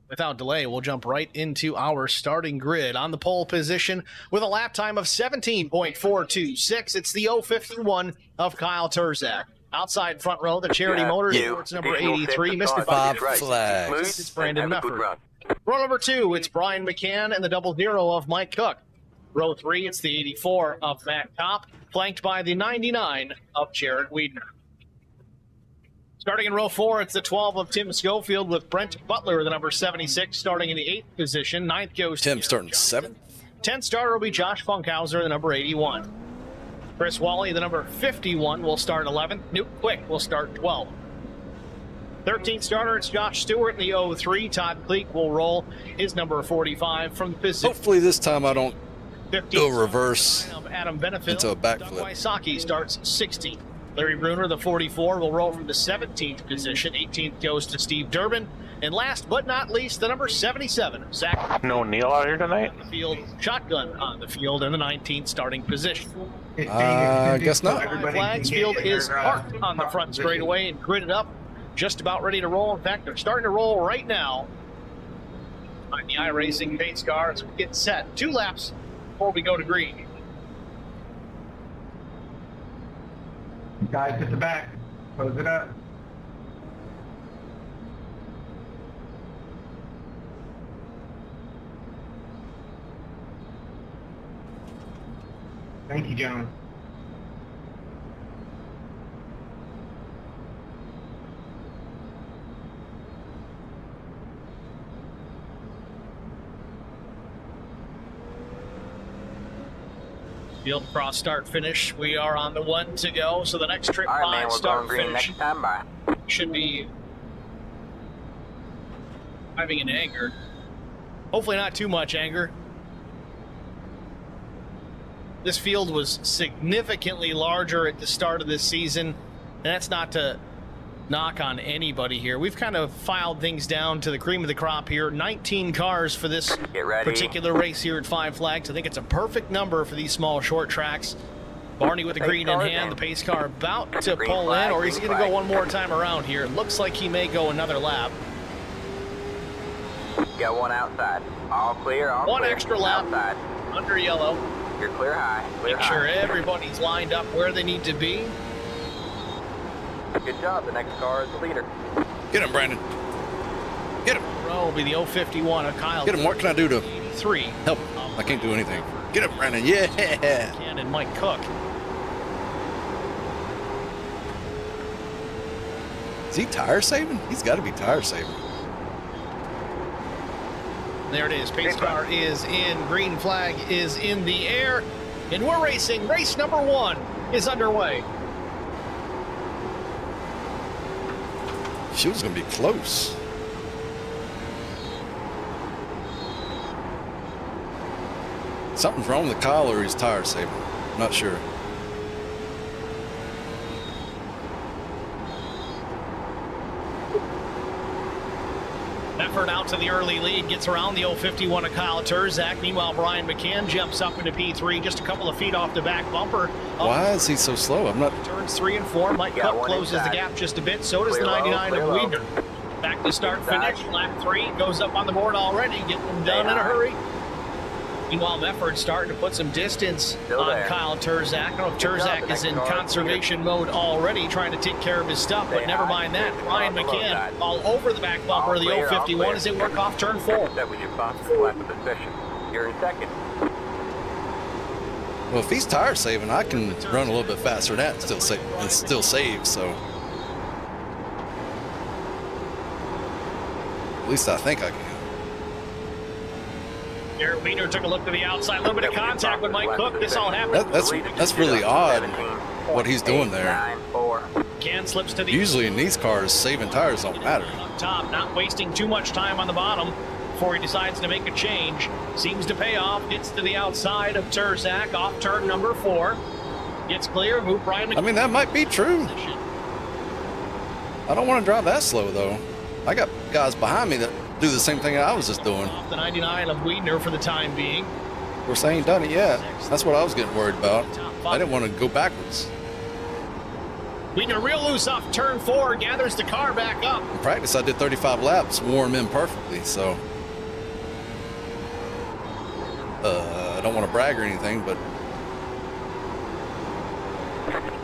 Without delay, we'll jump right into our starting grid. On the pole position with a lap time of 17.426, it's the 051 of Kyle Turzak. Outside front row, the Charity Motors, sports number 83, Mystified Flags. It's Brandon Mefford. Row number 2, it's Brian McCann and the 00 of Mike Cook. Row 3, it's the 84 of Matt Kopp, flanked by the 99 of Jared Wiedner. Starting in row 4, it's the 12 of Tim Schofield with Brent Butler, the number 76, starting in the 8th position. 9th goes Tim starting 7th. 10th starter will be Josh Funkhauser, the number 81. Chris Wally, the number 51, will start 11th. Newt Quick will start 12th. 13th starter, it's Josh Stewart in the 03. Todd Cleek will roll his number 45 from the position. Hopefully this time I don't 15th go reverse Adam Benefield into a backflip. Doug Wysocki starts 16th. Larry Bruner, the 44, will roll from the 17th position. 18th goes to Steve Durbin. And last but not least, the number 77, Zach. No Neil out here tonight? On the field, shotgun on the field in the 19th starting position. I guess not. Flags field is parked on the front straightaway and gridded up, just about ready to roll. In fact, they're starting to roll right now on the iRacing pace car as we get set. 2 laps before we go to green. Guys at the back, close it up. Thank you, John. Field cross start finish. We are on the 1 to go. So the next trip All right, by man, we're start going green finish next time. Bye. should be driving in anger. Hopefully not too much anger. This field was significantly larger at the start of this season, and that's not to knock on anybody here. We've kind of filed things down to the cream of the crop here. 19 cars for this particular race here at Five Flags. I think it's a perfect number for these small short tracks. Barney with the green in hand, the pace car about to pull in, or he's going to go one more time around here. It looks like he may go another lap. Got one outside. All clear, all One clear. extra lap Outside. under yellow. You're clear high. Clear Make sure everybody's lined up where they need to be. Good job. The next car is the leader. Get him, Brandon. Get him. Row will be the 051 of Kyle. Get him. What can I do to 83. help him? I can't do anything. Get him, Brandon. Yeah. And Mike Cook. Is he tire saving? He's got to be tire saving. There it is. Pace car is in. Green flag is in the air. And we're racing. Race number 1 is underway. She was going to be close. Something's wrong with Kyle or he's tire saving. I'm not sure. Effort out to the early lead, gets around the 051 of Kyle Turzak. Meanwhile, Brian McCann jumps up into P3, just a couple of feet off the back bumper. Why is he so slow? I'm not. Turns 3 and 4. Mike Cook closes the gap just a bit. So does the 99 of Wiedner. Back to start finish. Lap 3 goes up on the board already. Getting them done in a hurry. Meanwhile, Mefford's starting to put some distance on Kyle Turzak. I don't know if Turzak is in conservation mode already, trying to take care of his stuff, but never mind that. Brian McCann all over the back bumper of the 051 as they work off turn 4. That was your fastest lap of the session. You're in second. Well, if he's tire saving, I can run a little bit faster than that and still save. So at least I think I can. Jared Wiedner took a look to the outside, a little bit of contact with Mike Cook. This all happened. That's really odd what he's doing there. Can slips to the Usually in these cars, saving tires don't matter. Up top, not wasting too much time on the bottom before he decides to make a change. Seems to pay off. Gets to the outside of Turzak off turn number 4. Gets clear. Move Brian McCann. I mean, that might be true. I don't want to drive that slow though. I got guys behind me that do the same thing I was just doing. Off the 99 of Wiedner for the time being. Of course, I ain't done it yet. That's what I was getting worried about. I didn't want to go backwards. We can reel loose off turn 4, gathers the car back up. In practice, I did 35 laps, wore him in perfectly, so. I don't want to brag or anything, but.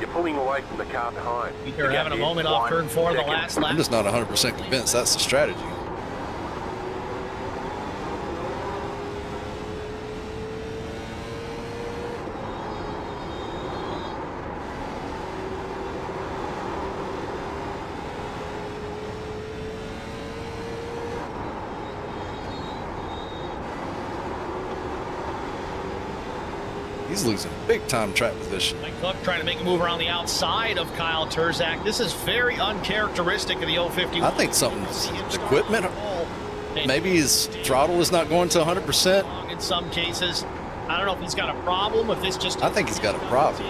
You're pulling away from the car behind. They're having a moment off turn 4 the last lap. I'm just not 100% convinced that's the strategy. He's losing big time track position. Mike Cook trying to make a move around the outside of Kyle Turzak. This is very uncharacteristic of the 051. I think something's equipment. Maybe his throttle is not going to 100%. In some cases, I don't know if he's got a problem. If it's just I think he's got a problem.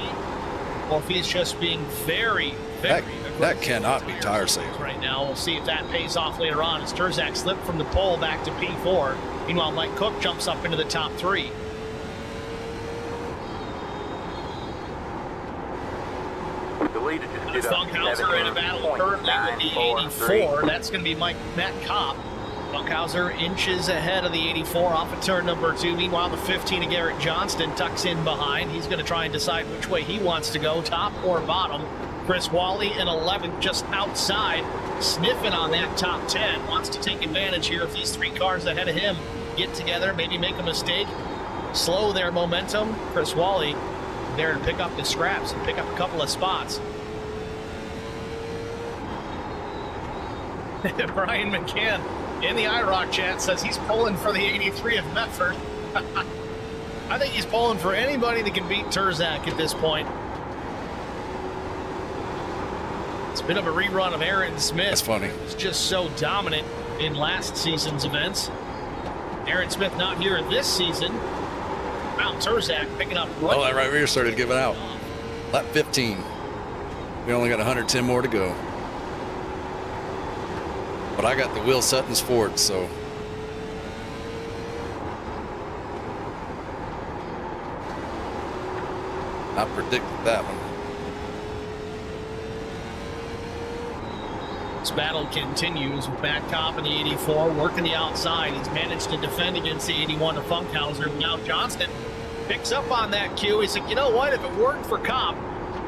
or if he's just being very, very That cannot be tire safe. right now. We'll see if that pays off later on as Turzak slipped from the pole back to P4. Meanwhile, Mike Cook jumps up into the top 3. The leader just did Funkhauser in a battle currently with the 84. That's going to be Matt Kopp. Funkhauser inches ahead of the 84 off of turn number 2. Meanwhile, the 15 of Garrett Johnston tucks in behind. He's going to try and decide which way he wants to go, top or bottom. Chris Wally in 11 just outside, sniffing on that top 10. Wants to take advantage here if these 3 cars ahead of him get together, maybe make a mistake, slow their momentum. Chris Wally there to pick up the scraps and pick up a couple of spots. Brian McCann in the IROC chat says he's pulling for the 83 of Medford. I think he's pulling for anybody that can beat Turzak at this point. It's a bit of a rerun of Aaron Smith. That's funny. He's just so dominant in last season's events. Aaron Smith not here this season. Wow, Turzak picking up. Oh, that right rear started giving out. Lap 15. We only got 110 more to go. But I got the Will Sutton's Ford, so. I predicted that one. This battle continues with Matt Kopp in the 84 working the outside. He's managed to defend against the 81 of Funkhauser. Now Johnston picks up on that cue. He said, you know what, if it worked for Kopp,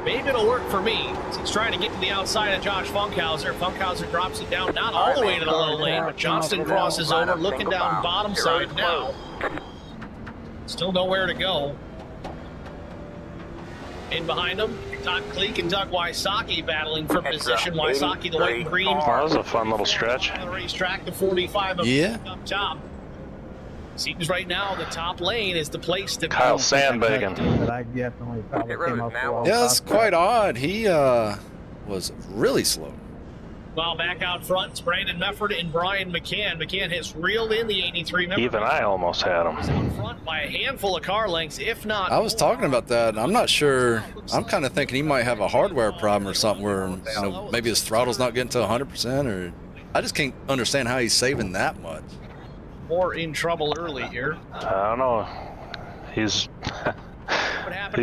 maybe it'll work for me. So he's trying to get to the outside of Josh Funkhauser. Funkhauser drops it down, not all the way to the low lane, but Johnston crosses over, looking down bottom side now. Still nowhere to go. In behind him, Todd Cleek and Doug Wysocki battling for position. Wysocki, the white and green. Oh, that was a fun little stretch. On the racetrack, the 45 of up top. Seems right now the top lane is the place to Kyle go. Sandbagging. But I definitely probably came up with Yeah, that's quite odd. He was really slow. Well, back out front, it's Brandon Mefford and Brian McCann. McCann has reeled in the 83. Even I almost had him. He's out front by a handful of car lengths, if not. I was talking about that. I'm not sure. I'm kind of thinking he might have a hardware problem or something where, you know, maybe his throttle's not getting to 100%, or I just can't understand how he's saving that much. More in trouble early here. I don't know. He's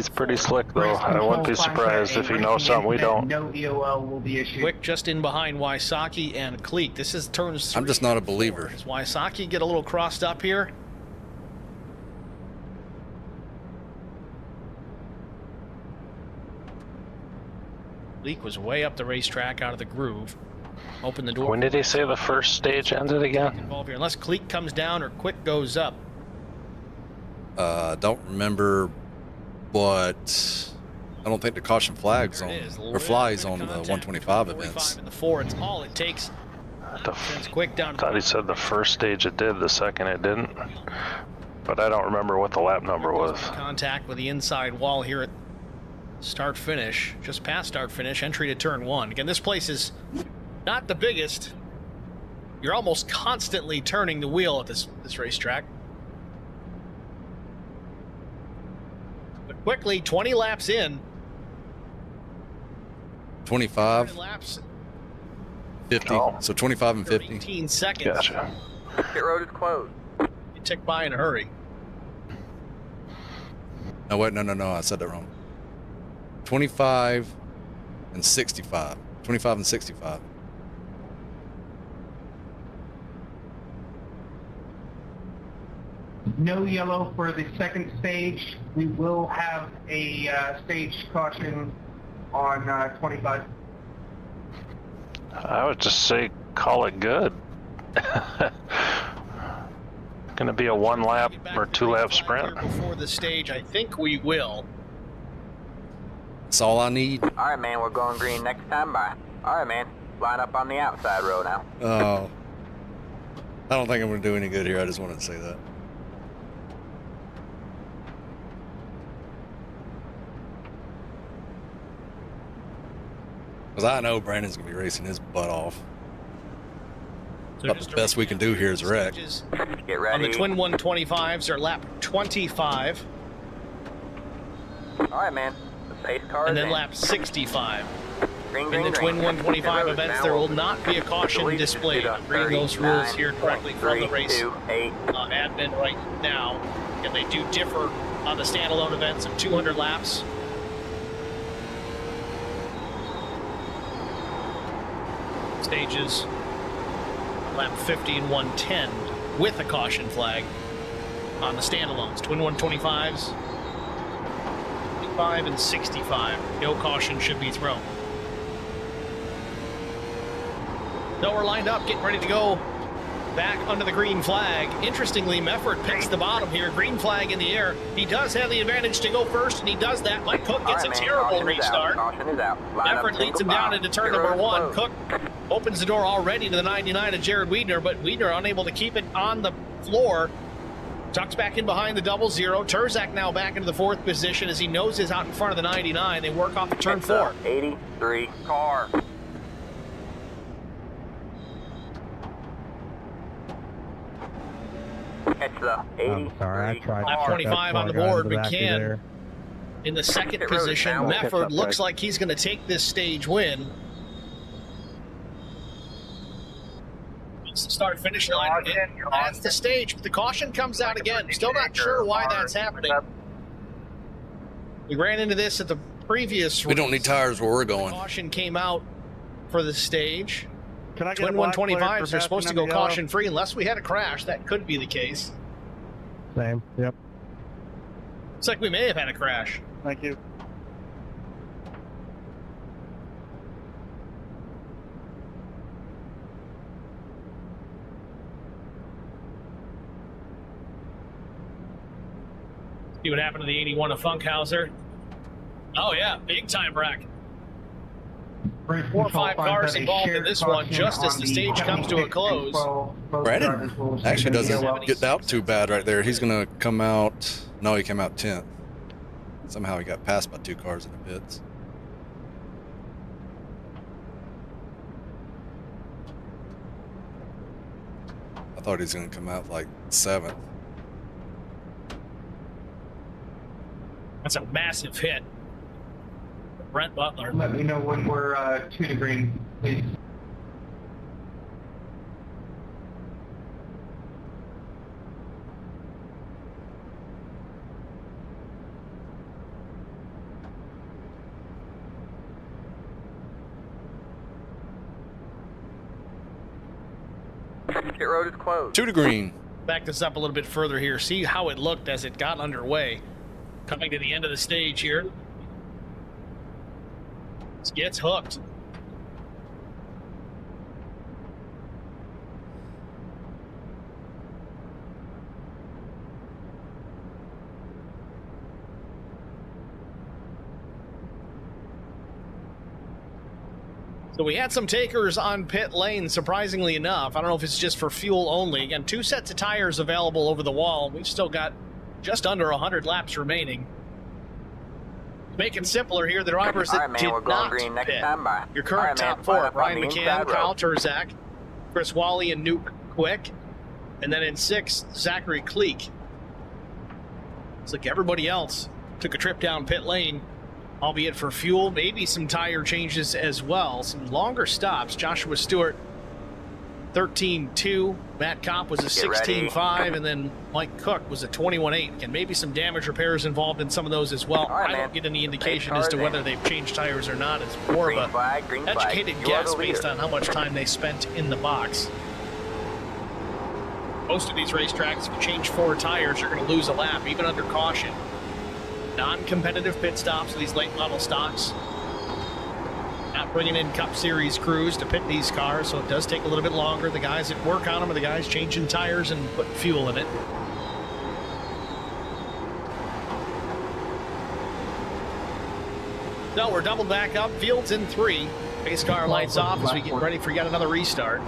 pretty slick, though. I wouldn't be surprised if he knows something we don't. No EOL will be issued. Quick just in behind Wysocki and Cleek. This is turns 3. I'm just not a believer. Does Wysocki get a little crossed up here? Cleek was way up the racetrack out of the groove. Open the door. When did he say the first stage ended again? Involved here. Unless Cleek comes down or Quick goes up. Don't remember, but I don't think the caution flags on or flies on the 125 events. In the 4, it's all it takes. Sends Quick down. I thought he said the first stage it did, the second it didn't. But I don't remember what the lap number was. Contact with the inside wall here at start finish, just past start finish, entry to turn 1. Again, this place is not the biggest. You're almost constantly turning the wheel at this racetrack. But quickly, 20 laps in. 25, 20 laps, 50. Oh. So 25 and 50. 18 seconds. Gotcha. Pit road is closed. You tick by in a hurry. No, wait, no. I said that wrong. 25, and 65. 25 and 65. No yellow for the second stage. We will have a stage caution on 25. I would just say call it good. Gonna be a 1 lap or 2 lap sprint. Before the stage, I think we will. That's all I need. All right, man, we're going green next time by. All right, man, line up on the outside row now. Oh. I don't think I'm going to do any good here. I just wanted to say that. Because I know Brandon's going to be racing his butt off. So About the best we can do here is wreck. Get ready. On the twin 125s are lap 25. All right, man. The pace car And is then in. lap 65. Green, In green, the twin green. 125 Road events, now there will open. not be a caution Delete displayed. to I'm reading those rules here directly from the race 39.328. admin right now. And they do differ on the standalone events of 200 laps. Stages, lap 50 and 110 with a caution flag on the standalones. Twin 125s, 55 and 65. No caution should be thrown. So we're lined up, getting ready to go back under the green flag. Interestingly, Mefford picks the bottom here. Green flag in the air. He does have the advantage to go first, and he does that. Mike Cook gets All right, a man, terrible caution is out, restart. Caution is out. Line up Mefford leads him single down file. into turn Pit number road 1. closed. Cook opens the door already to the 99 of Jared Wiedner, but Wiedner unable to keep it on the floor. Tucks back in behind the 00. Terzak now back into the 4th position as he noses out in front of the 99. They work off the turn It's 4. a 83 car. It's the 83 I'm sorry, I tried. Lap car. 25 on the Guy in board. back of McCann there. in the 2nd Pit road position. now. Mefford looks like he's going to take this stage win. It's the start finish line. That's the stage, but the caution comes out again. Still not sure why that's happening. We ran into this at the previous We don't race. need tires where we're going. Caution came out for the stage. Can I get Twin a black flag 125s for are supposed to go passing them yellow? caution free unless we had a crash. That could be the case. Same. Yep. Looks like we may have had a crash. Thank you. See what happened to the 81 of Funkhauser. Oh yeah, big time wreck. 4 or 5 cars involved in this one just as the stage comes to a close. Brandon actually doesn't get out too bad right there. He's going to come out. No, he came out 10th. Somehow he got passed by 2 cars in the pits. I thought he was going to come out like 7th. That's a massive hit. Brent Butler. Let me know when we're 2 to green, please. Pit road is closed. 2 to green. Back this up a little bit further here. See how it looked as it got underway. Coming to the end of the stage here. This gets hooked. So we had some takers on pit lane, surprisingly enough. I don't know if it's just for fuel only. Again, 2 sets of tires available over the wall. We've still got just under 100 laps remaining. Make it simpler here. The drivers All that right, man, did we're going not green next pit. time by. Your All current right, man, top line 4, up on Brian the McCann, inside row. Kyle Terzak, Chris Wally, and Nuke Quick. And then in 6th, Zachary Cleek. Looks like everybody else took a trip down pit lane, albeit for fuel, maybe some tire changes as well. Some longer stops. Joshua Stewart 13.2. Matt Kopp was a Get ready. 16.5, and then Mike Cook was a 21.8. And maybe some damage repairs involved in some of those as well. All right, I don't man. get any indication Safe as to cars whether in. they've changed tires or not. It's more Green of a flag, green flag. educated You are guess the based leader. on how much time they spent in the box. Most of these racetracks, if you change 4 tires, you're going to lose a lap, even under caution. Non-competitive pit stops for these late model stocks. Not bringing in Cup Series crews to pit these cars, so it does take a little bit longer. The guys that work on them are the guys changing tires and putting fuel in it. So we're doubled back up. Field's in 3. Pace car lights off as we get ready for yet another restart.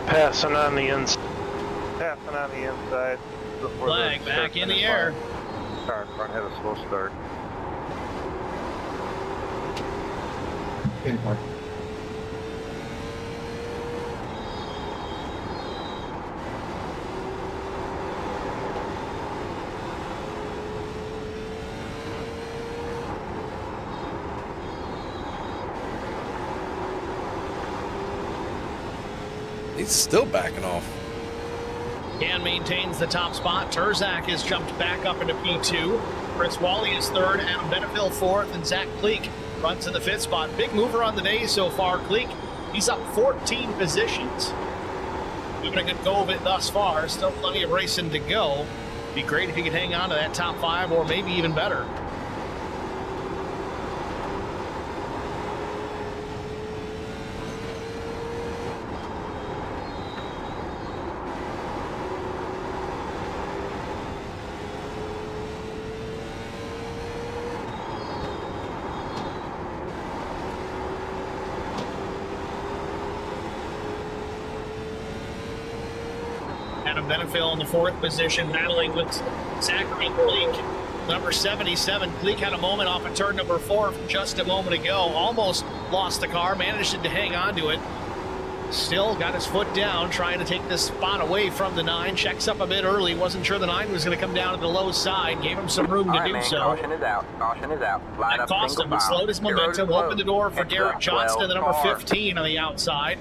Passing on the inside. Passing on the inside. before Flag the back start in the finish air. line. Car in front had a slow start. He's still backing off. Dan maintains the top spot. Terzak has jumped back up into P2. Chris Wally is third. Adam Benefil fourth. And Zach Kleek runs in the fifth spot. Big mover on the day so far. Kleek, he's up 14 positions. Doing a good go of it thus far. Still plenty of racing to go. Be great if he could hang on to that top 5 or maybe even better. Adam Benefil in the fourth position, battling with Zachary Kleek. Number 77, Kleek had a moment off of turn number 4 from just a moment ago. Almost lost the car, managed to hang on to it. Still got his foot down, trying to take this spot away from the 9. Checks up a bit early, wasn't sure the 9 was going to come down to the low side. Gave him some room All to right, do man, so. caution is out. Caution is out. Line That up cost single him. He file. slowed his Get ready momentum, to close. opened the door for It's Garrett a Johnston, the 12 number car. 15 on the outside.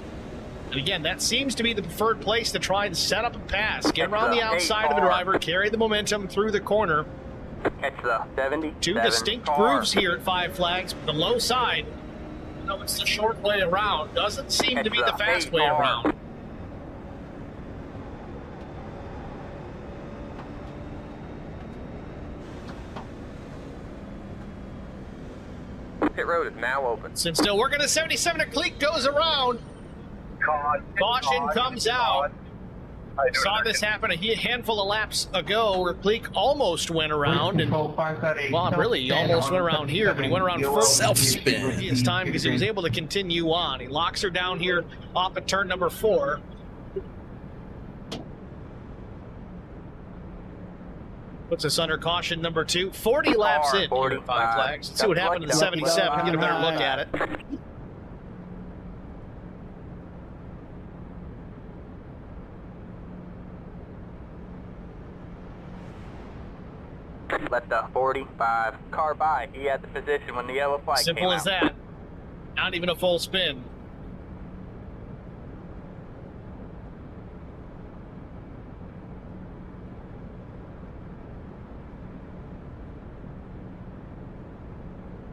And again, that seems to be the preferred place to try and set up a pass. Get around the outside of the driver, carry the momentum through the corner. Catch the 70. 2 distinct grooves here at Five Flags. The low side, no, it's the short way around. Doesn't seem to be the fast way around. Pit road is now open. Since still working at 77, a Kleek goes around. Caution comes out. Saw this happen a handful of laps ago where Kleek almost went around. And, well, really, he almost went around here, but he went around first. Self-spin. His time because he was able to continue on. He locks her down here off at turn number 4. Puts us under caution number 2. 40 laps in here at Five Flags. Let's see what happened in the 77. Get a better look at it. Let the 45 car by. He had the position when the yellow flag came Simple as out. that. Not even a full spin.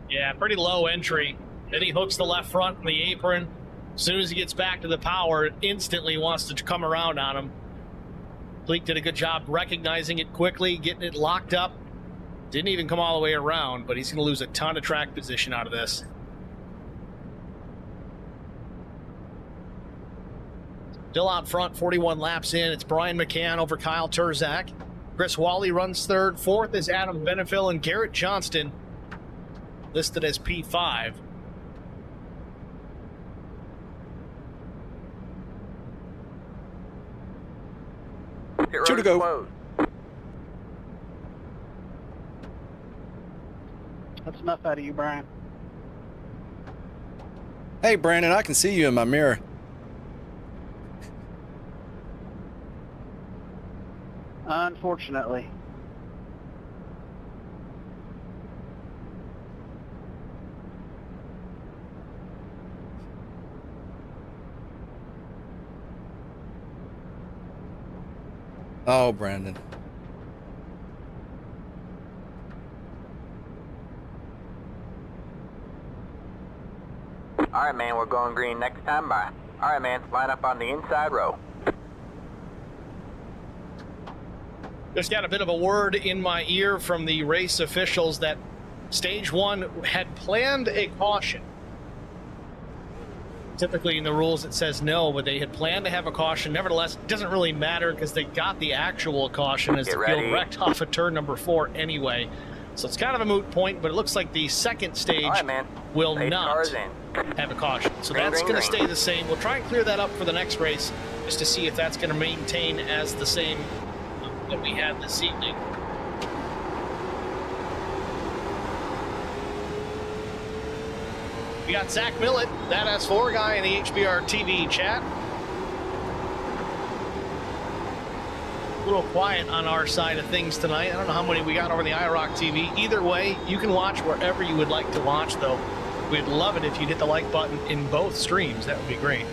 Yeah, pretty low entry. Then he hooks the left front in the apron. As soon as he gets back to the power, it instantly wants to come around on him. Kleek did a good job recognizing it quickly, getting it locked up. Didn't even come all the way around, but he's going to lose a ton of track position out of this. Still out front, 41 laps in. It's Brian McCann over Kyle Terzak. Chris Wally runs third. Fourth is Adam Benefil, and Garrett Johnston listed as P5. Pit road 2 to is go. closed. That's enough out of you, Brian. Hey, Brandon, I can see you in my mirror. Unfortunately. Oh, Brandon. Alright, man, we're going green next time by. Alright, man, line up on the inside row. Just got a bit of a word in my ear from the race officials that Stage 1 had planned a caution. Typically in the rules it says no, but they had planned to have a caution. Nevertheless, it doesn't really matter because they got the actual caution as the field wrecked off of turn number 4 anyway. So it's kind of a moot point, but it looks like the second stage will not have a caution. So that's going to stay the same. We'll try and clear that up for the next race just to see if that's going to maintain as the same that we had this evening. We got Zach Millett, that S4 guy in the HBR TV chat. A little quiet on our side of things tonight. I don't know how many we got over the IROC TV. Either way, you can watch wherever you would like to watch, though. We'd love it if you'd hit the like button in both streams. That would be great.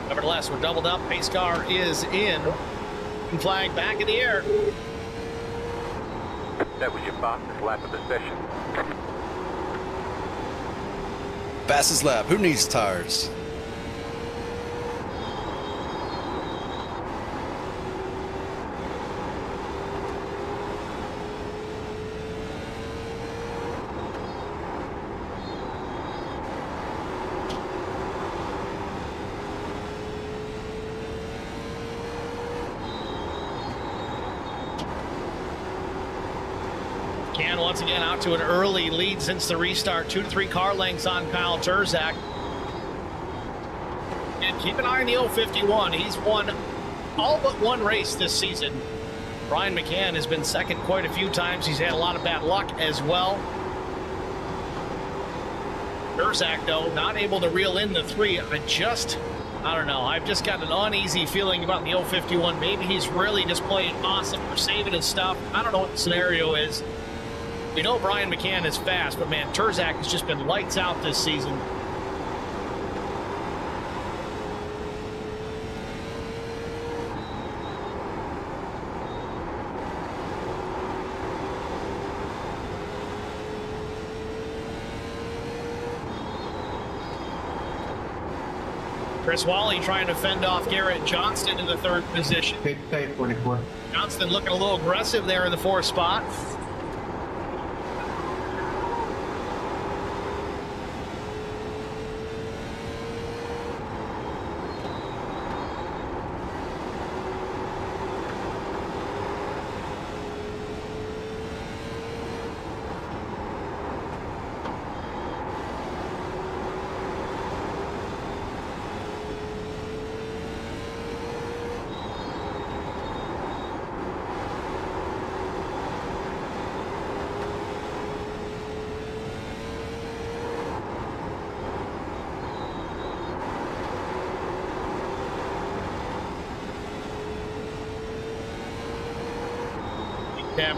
Nevertheless, we're doubled up. Pace car is in. Flag back in the air. That was your fastest lap of the session. Fastest lap. Who needs tires? Can once again out to an early lead since the restart. 2 to 3 car lengths on Kyle Turzak. And keep an eye on the 051. He's won all but one race this season. Brian McCann has been second quite a few times. He's had a lot of bad luck as well. Turzak, though, not able to reel in the 3. I don't know. I've just got an uneasy feeling about the 051. Maybe he's really just playing awesome or saving his stuff. I don't know what the scenario is. We know Brian McCann is fast, but man, Turzak has just been lights out this season. Chris Wally trying to fend off Garrett Johnston in the 3rd position. Take safe, 44. Johnston looking a little aggressive there in the 4th spot.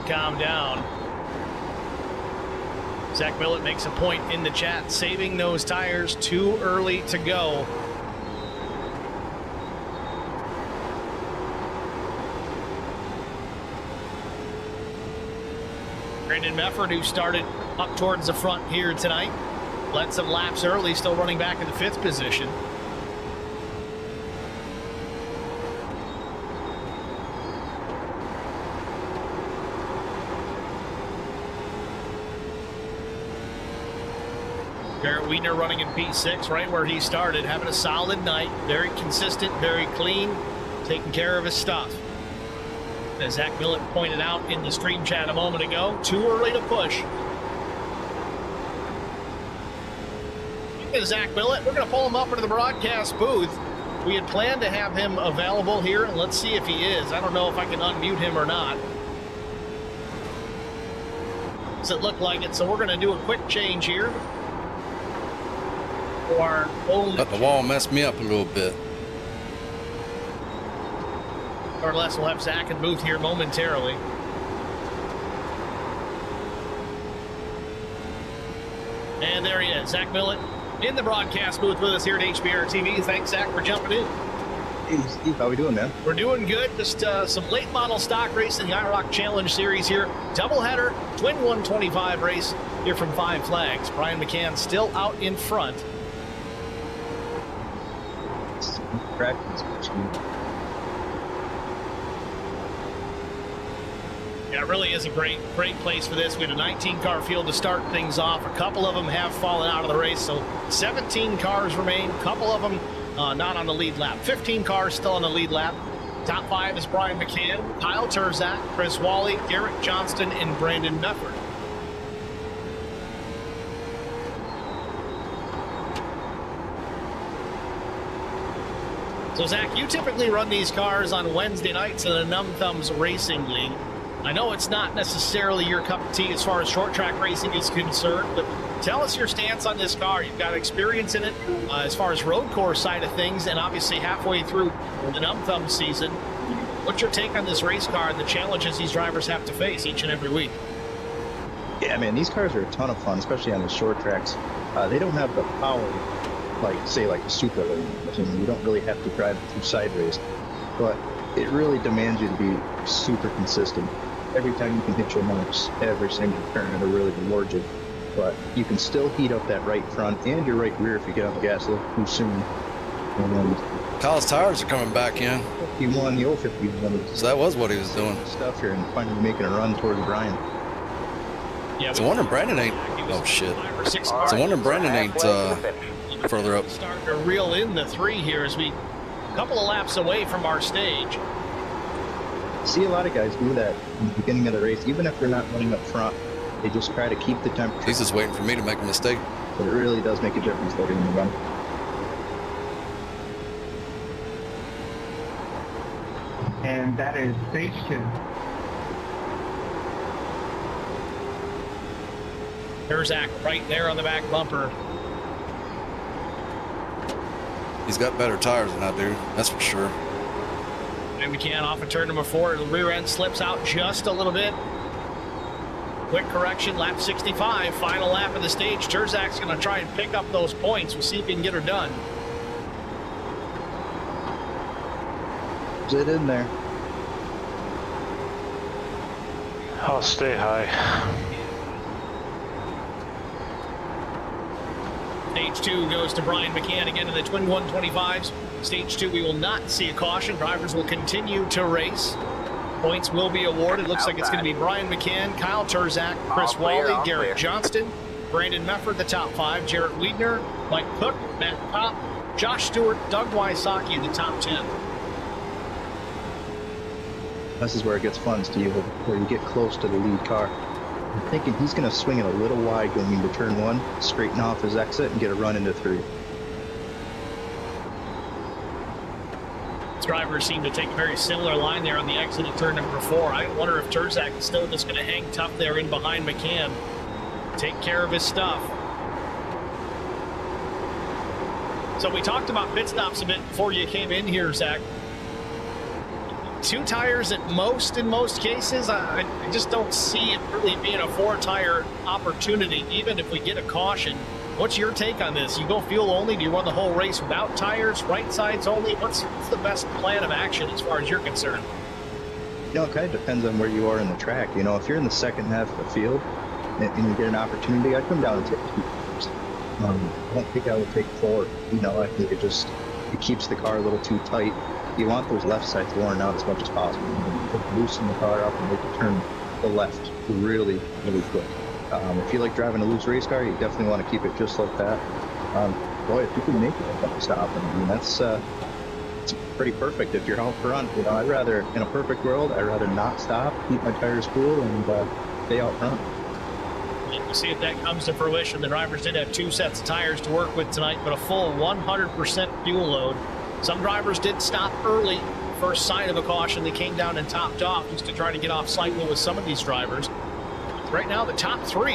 Calm down. Zach Millett makes a point in the chat, saving those tires too early to go. Brandon Mefford, who started up towards the front here tonight, led some laps early, still running back in the 5th position. Garrett Wiedner running in P6, right where he started, having a solid night. Very consistent, very clean, taking care of his stuff. As Zach Millett pointed out in the stream chat a moment ago, too early to push. Zach Millett, we're going to pull him up into the broadcast booth. We had planned to have him available here, and let's see if he is. I don't know if I can unmute him or not. Does it look like it? So we're going to do a quick change here. But the wall messed me up a little bit. Or less, we'll have Zach in booth here momentarily. And there he is, Zach Millett in the broadcast booth with us here at HBR TV. Thanks, Zach, for jumping in. Hey, Steve, how we doing, man? We're doing good. Just some late model stock race in the IROC Challenge Series here. Doubleheader, twin 125 race here from Five Flags. Brian McCann still out in front. Yeah, it really is a great place for this. We had a 19-car field to start things off. A couple of them have fallen out of the race, so 17 cars remain. A couple of them not on the lead lap. 15 cars still on the lead lap. Top 5 is Brian McCann, Kyle Terzak, Chris Wally, Garrett Johnston, and Brandon Mefford. So, Zach, you typically run these cars on Wednesday nights in the Numb Thumbs Racing League. I know it's not necessarily your cup of tea as far as short track racing is concerned, but tell us your stance on this car. You've got experience in it as far as road course side of things, and obviously halfway through the Numb Thumbs season. What's your take on this race car and the challenges these drivers have to face each and every week? Yeah, man, these cars are a ton of fun, especially on the short tracks. They don't have the power, like a Supra. You don't really have to drive through sideways, but it really demands you to be super consistent. Every time you can hit your marks, every single turn, it'll really reward you. But you can still heat up that right front and your right rear if you get on the gas a little too soon. And Kyle's tires are coming back in. he won the 051. So that was what he was doing. Stuff here and finally making a run towards Brian. Yeah, It's a wonder Brandon ain't. Oh shit! It's a wonder Brandon ain't further up. Starting to reel in the 3 here as we a couple of laps away from our stage. See a lot of guys do that in the beginning of the race, even if they're not running up front. They just try to keep the temperature. He's just waiting for me to make a mistake. But it really does make a difference later in the run. And that is stage 2. Terzak right there on the back bumper. He's got better tires than I do, that's for sure. And McCann off of turn number 4. The rear end slips out just a little bit. Quick correction, lap 65, final lap of the stage. Terzak's going to try and pick up those points. We'll see if he can get her done. Is it in there? I'll stay high. Stage 2 goes to Brian McCann again in the twin 125s. Stage 2, we will not see a caution. Drivers will continue to race. Points will be awarded. Looks like it's going to be Brian McCann, Kyle Terzak, Chris Wally, Garrett Johnston, Brandon Mefford, the top 5, Jarrett Wiedner, Mike Cook, Matt Kopp, Josh Stewart, Doug Wysocki in the top 10. This is where it gets fun, Steve, where you get close to the lead car. I'm thinking he's going to swing it a little wide going into turn 1, straighten off his exit, and get a run into 3. Drivers seem to take a very similar line there on the exit at turn number 4. I wonder if Terzak is still just going to hang tough there in behind McCann. Take care of his stuff. So we talked about pit stops a bit before you came in here, Zach. 2 tires at most in most cases. I just don't see it really being a 4-tire opportunity, even if we get a caution. What's your take on this? You go fuel only? Do you run the whole race without tires, right sides only? What's the best plan of action as far as you're concerned? You know, it kind of depends on where you are in the track. You know, if you're in the second half of the field and you get an opportunity, I'd come down and take 2 tires. I don't think I would take 4. You know, I think it keeps the car a little too tight. You want those left sides worn out as much as possible. You loosen the car up and make it turn the left really, really quick. If you like driving a loose race car, you definitely want to keep it just like that. Boy, if you can make it a stop, I mean, that's it's pretty perfect if you're out front. You know, in a perfect world, I'd rather not stop, keep my tires cool, and stay out front. We'll see if that comes to fruition. The drivers did have 2 sets of tires to work with tonight, but a full 100% fuel load. Some drivers did stop early. First sign of a caution, they came down and topped off just to try to get off slightly with some of these drivers. Right now, the top 3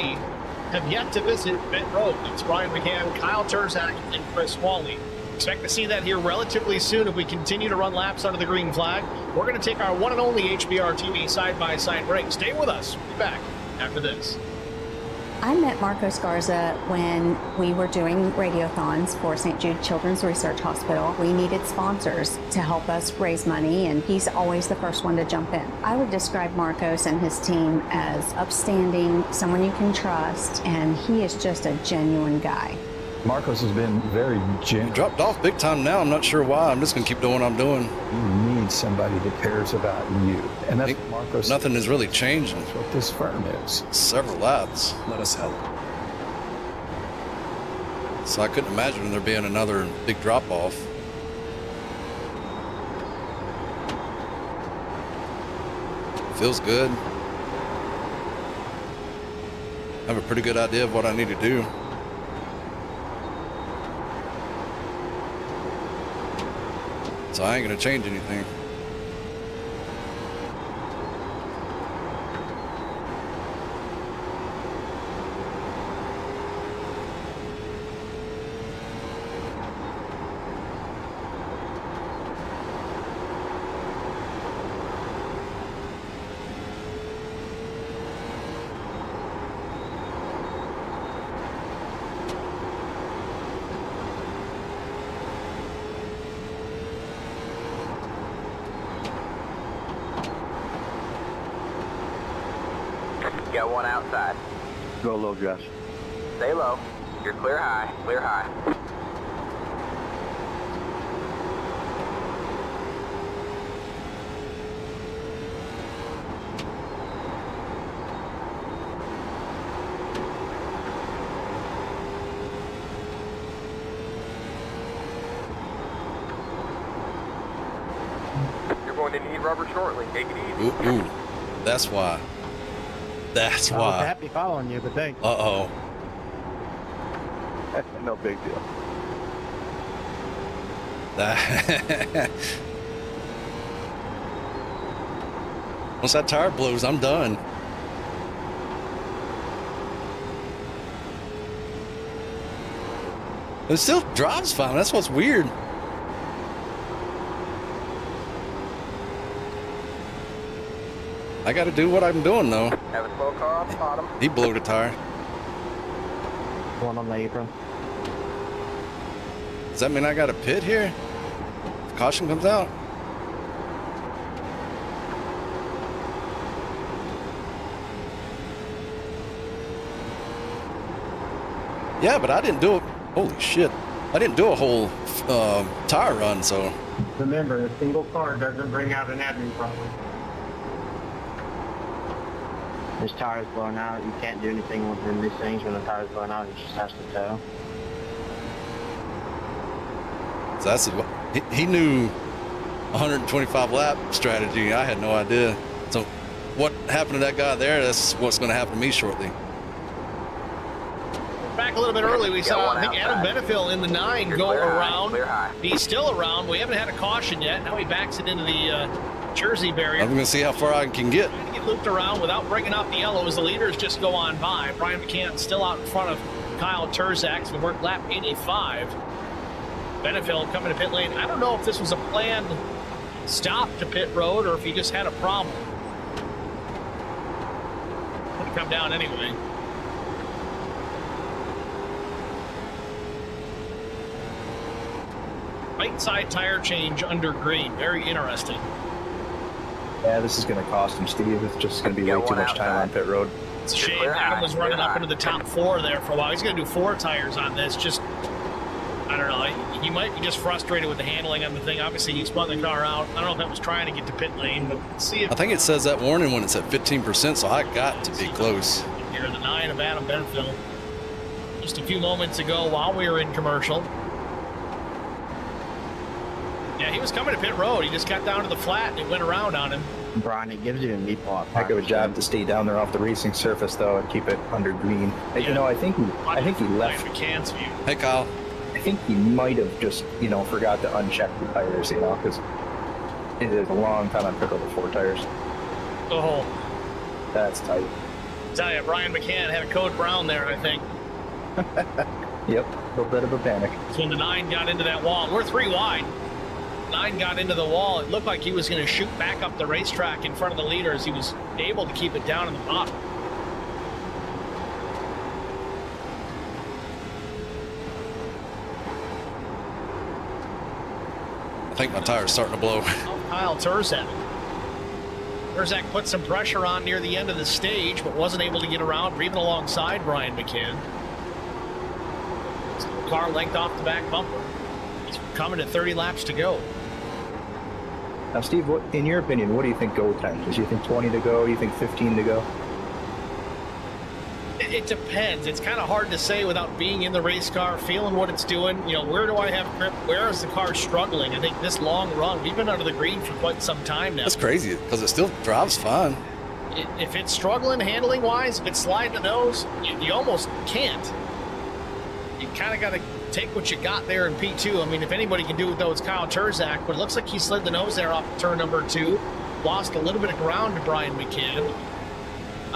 have yet to visit pit road. It's Brian McCann, Kyle Terzak, and Chris Wally. Expect to see that here relatively soon if we continue to run laps under the green flag. We're going to take our one and only HBR TV side-by-side break. Stay with us. We'll be back after this. I met Marco Scarza when we were doing radiothons for St. Jude Children's Research Hospital. We needed sponsors to help us raise money, and he's always the first one to jump in. I would describe Marcos and his team as upstanding, someone you can trust, and he is just a genuine guy. Marcos has been very genuine. You dropped off big time now. I'm not sure why. I'm just going to keep doing what I'm doing. You need somebody that cares about you. And that's what Marcos. Nothing is really changing. That's what this firm is. Several laps. Let us help. So I couldn't imagine there being another big drop off. Feels good. I have a pretty good idea of what I need to do. So I ain't gonna change anything. Got one outside. Go low, Josh. Stay low. You're clear high. Clear high. You're going to need rubber shortly. Take it easy. Ooh, that's why. That's I was why. happy following you, but thanks. Uh-oh. No big deal. Once that tire blows, I'm done. It still drives fine. That's what's weird. I got to do what I'm doing, though. Have a slow car on the bottom. He blew the tire. One on the apron. Does that mean I got a pit here? If caution comes out? Yeah, but I didn't do it. Holy shit. I didn't do a whole tire run, so. Remember, a single car doesn't bring out an admin problem. His tire's blown out. You can't do anything within these things when the tire's blown out. He just has to tow. So that's he knew 125 lap strategy. I had no idea. So what happened to that guy there? That's what's going to happen to me shortly. Back a little bit early, we saw, I think, Adam Benefield in the 9 go around. He's still around. We haven't had a caution yet. Now he backs it into the Jersey barrier. I'm going to see how far I can get. Trying to get looped around without breaking off the yellow as the leaders just go on by. Brian McCann still out in front of Kyle Terzak. We worked lap 85. Benefield coming to pit lane. I don't know if this was a planned stop to pit road or if he just had a problem. Would come down anyway. Right side tire change under green. Very interesting. Yeah, this is going to cost him, Steve. It's just going to be way too much time on pit road. It's a shame. Adam was running up into the top 4 there for a while. He's going to do 4 tires on this. Just, I don't know. He might be just frustrated with the handling on the thing. Obviously, he spun the car out. I don't know if that was trying to get to pit lane, but let's see if. I think it says that warning when it's at 15%, so I got to be close. Here, the 9 of Adam Benefield. Just a few moments ago while we were in commercial. Yeah, he was coming to pit road. He just got down to the flat and it went around on him. Brian, it gives you a knee plot. Heck of a job to stay down there off the racing surface, though, and keep it under green. Yeah. You know, I think he left. McCann's view. Hey, Kyle. I think he might have just, forgot to uncheck the tires, because it is a long time on pit road with 4 tires. Oh, That's tight. tell you, Brian McCann had a code brown there, I think. Yep, a little bit of a panic. So when the 9 got into that wall, we're 3 wide. 9 got into the wall. It looked like he was going to shoot back up the racetrack in front of the leaders. He was able to keep it down in the bottom. I think my tire's starting to blow. Kyle Turzak. Turzak put some pressure on near the end of the stage, but wasn't able to get around or even alongside Brian McCann. Car length off the back bumper. He's coming to 30 laps to go. Now, Steve, what, in your opinion, what do you think go time is? You think 20 to go? You think 15 to go? It depends. It's kind of hard to say without being in the race car, feeling what it's doing. You know, where do I have grip? Where is the car struggling? I think this long run, we've been under the green for quite some time now. That's crazy because it still drives fine. If it's struggling handling wise, if it's sliding the nose, you almost can't. You kind of got to take what you got there in P2. I mean, if anybody can do it, though, it's Kyle Turzak, but it looks like he slid the nose there off turn number 2. Lost a little bit of ground to Brian McCann.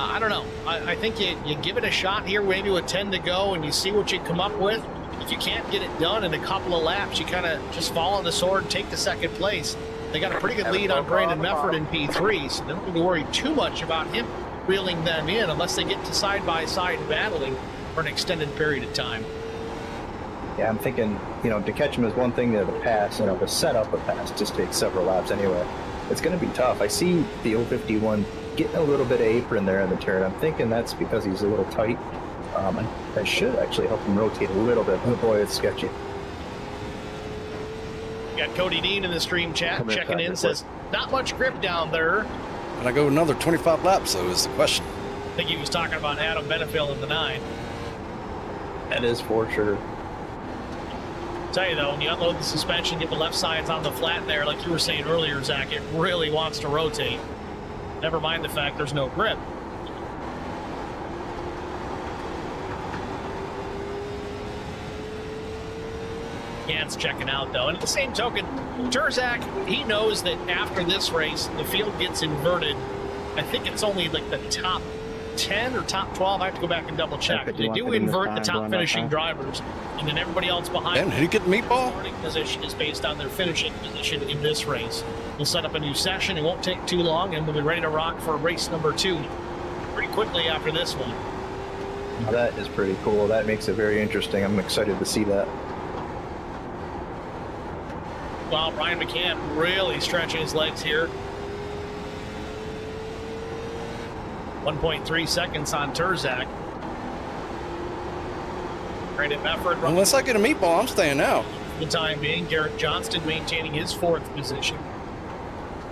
I don't know. I think you give it a shot here, maybe with 10 to go, and you see what you come up with. If you can't get it done in a couple of laps, you kind of just fall on the sword and take the second place. They got a pretty good lead on Brandon Mefford in P3, so they don't need to worry too much about him reeling them in unless they get to side-by-side battling for an extended period of time. Yeah, I'm thinking, you know, to catch him is one thing, to pass, you know, to set up a pass just takes several laps anyway. It's going to be tough. I see the 051 getting a little bit of apron there in the turn. I'm thinking that's because he's a little tight. I should actually help him rotate a little bit. Oh boy, it's sketchy. Got Cody Dean in the stream chat checking in, says, not much grip down there. And I go another 25 laps, though, is the question. I think he was talking about Adam Benefield in the 9. That is for sure. Tell you though, when you unload the suspension, get the left sides on the flat there, like you were saying earlier, Zach, it really wants to rotate. Never mind the fact there's no grip. Gant's checking out though. And at the same token, Turzak, he knows that after this race, the field gets inverted. I think it's only like the top 10 or top 12. I have to go back and double check. They do invert the top finishing drivers, and then everybody else behind. Damn, did he get the meatball? Starting position is based on their finishing position in this race. We'll set up a new session. It won't take too long, and we'll be ready to rock for race number 2 pretty quickly after this one. That is pretty cool. That makes it very interesting. I'm excited to see that. Well, Brian McCann really stretching his legs here. 1.3 seconds on Turzak. Brandon Mefford. Unless I get a meatball, I'm staying out. For the time being, Garrett Johnston maintaining his 4th position.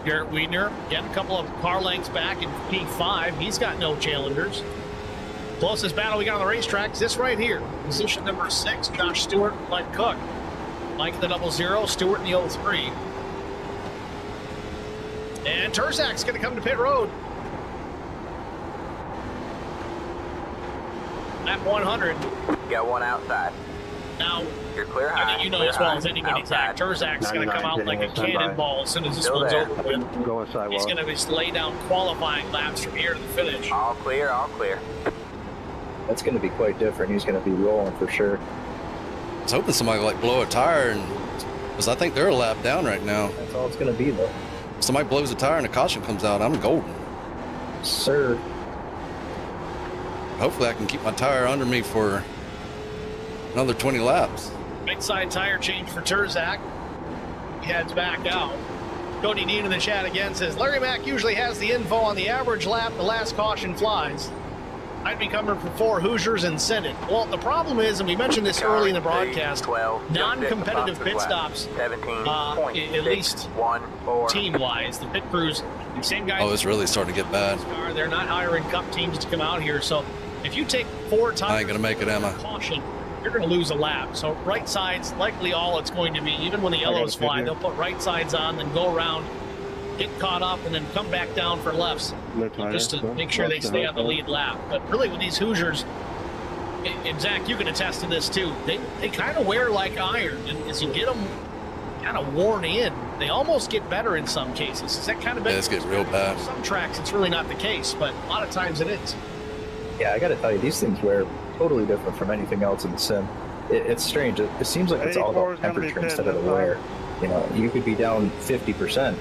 Garrett Wiedner getting a couple of car lengths back in P5. He's got no challengers. Closest battle we got on the racetrack is this right here. Position number 6, Josh Stewart, Mike Cook. Mike the 00, Stewart in the 03. And Turzak's going to come to pit road. Lap 100. Got one outside. Now, You're clear I high. think you know as well as anybody, Zach. Turzak's going to come out like a cannonball as soon as this one's over with. Go inside. He's going to just lay down qualifying laps from here to the finish. All clear, all clear. That's going to be quite different. He's going to be rolling for sure. I was hoping somebody would, like, blow a tire, and because I think they're a lap down right now. That's all it's going to be, though. If somebody blows a tire and a caution comes out, I'm golden. Sir. Hopefully I can keep my tire under me for another 20 laps. Big side tire change for Turzak. He heads back out. Cody Dean in the chat again says, Larry Mack usually has the info on the average lap the last caution flies. I'd be coming for 4 Hoosiers and send it. Well, the problem is, and we mentioned this early in the broadcast, 12, non-competitive pit stops, 17, at least team-wise, the pit crews, the same guys. Oh, it's really starting to get bad. They're not hiring cup teams to come out here, so if you take 4 tires, I ain't gonna make it, am I? Caution, you're going to lose a lap. So right sides, likely all it's going to be. Even when the yellows fly, they'll put right sides on, then go around, get caught up, and then come back down for lefts, just to make sure they stay on the lead lap. But really, with these Hoosiers, and Zach, you can attest to this too, they kind of wear like iron, and as you get them kind of worn in, they almost get better in some cases. Is that kind of bad? Yeah, it's getting real bad. Some tracks, it's really not the case, but a lot of times it is. Yeah, I got to tell you, these things wear totally different from anything else in the sim. It's strange. It seems like it's all about temperature instead of the wear. You know, you could be down 50%,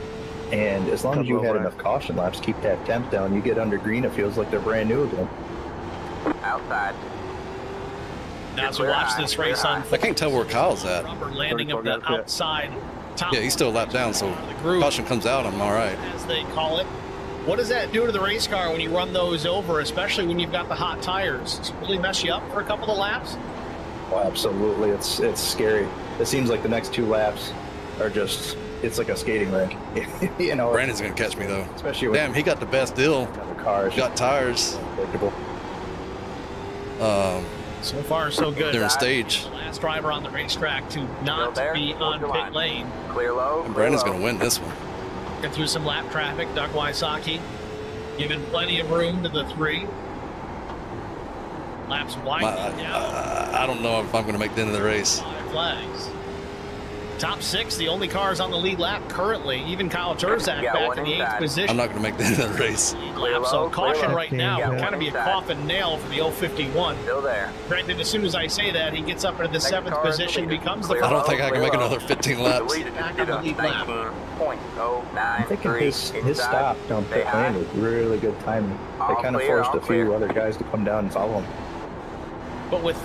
and as long as you had enough caution laps, keep that temp down, you get under green, it feels like they're brand new again. Outside. Now as we watch this race I unfold, can't tell where Kyle's at. rubber landing of the outside top. Yeah, he's still lapped down, so caution comes out, I'm all right. As they call it. What does that do to the race car when you run those over, especially when you've got the hot tires? Does it really mess you up for a couple of laps? Oh, absolutely. It's scary. It seems like the next 2 laps are just, it's like a skating rink. You know, Brandon's going to catch me, though. especially with Damn, he got the best deal. the cars. Got tires. Predictable. So far, so good. Different stage. The last driver on the racetrack to not there, be hold on your pit line. lane. Clear low. And Brandon's going to win this one. Get through some lap traffic. Doug Wysocki giving plenty of room to the 3. Laps winding down. I don't know if I'm going to make the end of the race. 5 flags. Top 6, the only cars on the lead lap currently. Even Kyle Turzak Yeah, back one in the 8th inside. position. I'm not going to make the end of the race. Clear So low, caution clear low. right now Yeah, would kind one of be a inside. coffin nail for the 051. Still there. Granted, as soon as I say that, he gets up into the Next 7th car is position, the leader. becomes the Clear I don't first. think I can make another 15 The laps. leader Back just did on a the lead lap. 19.093 I'm thinking his inside. stop down Stay pit high. lane was really good timing. They All kind of clear, forced all a few clear. other guys to come down and follow him. But with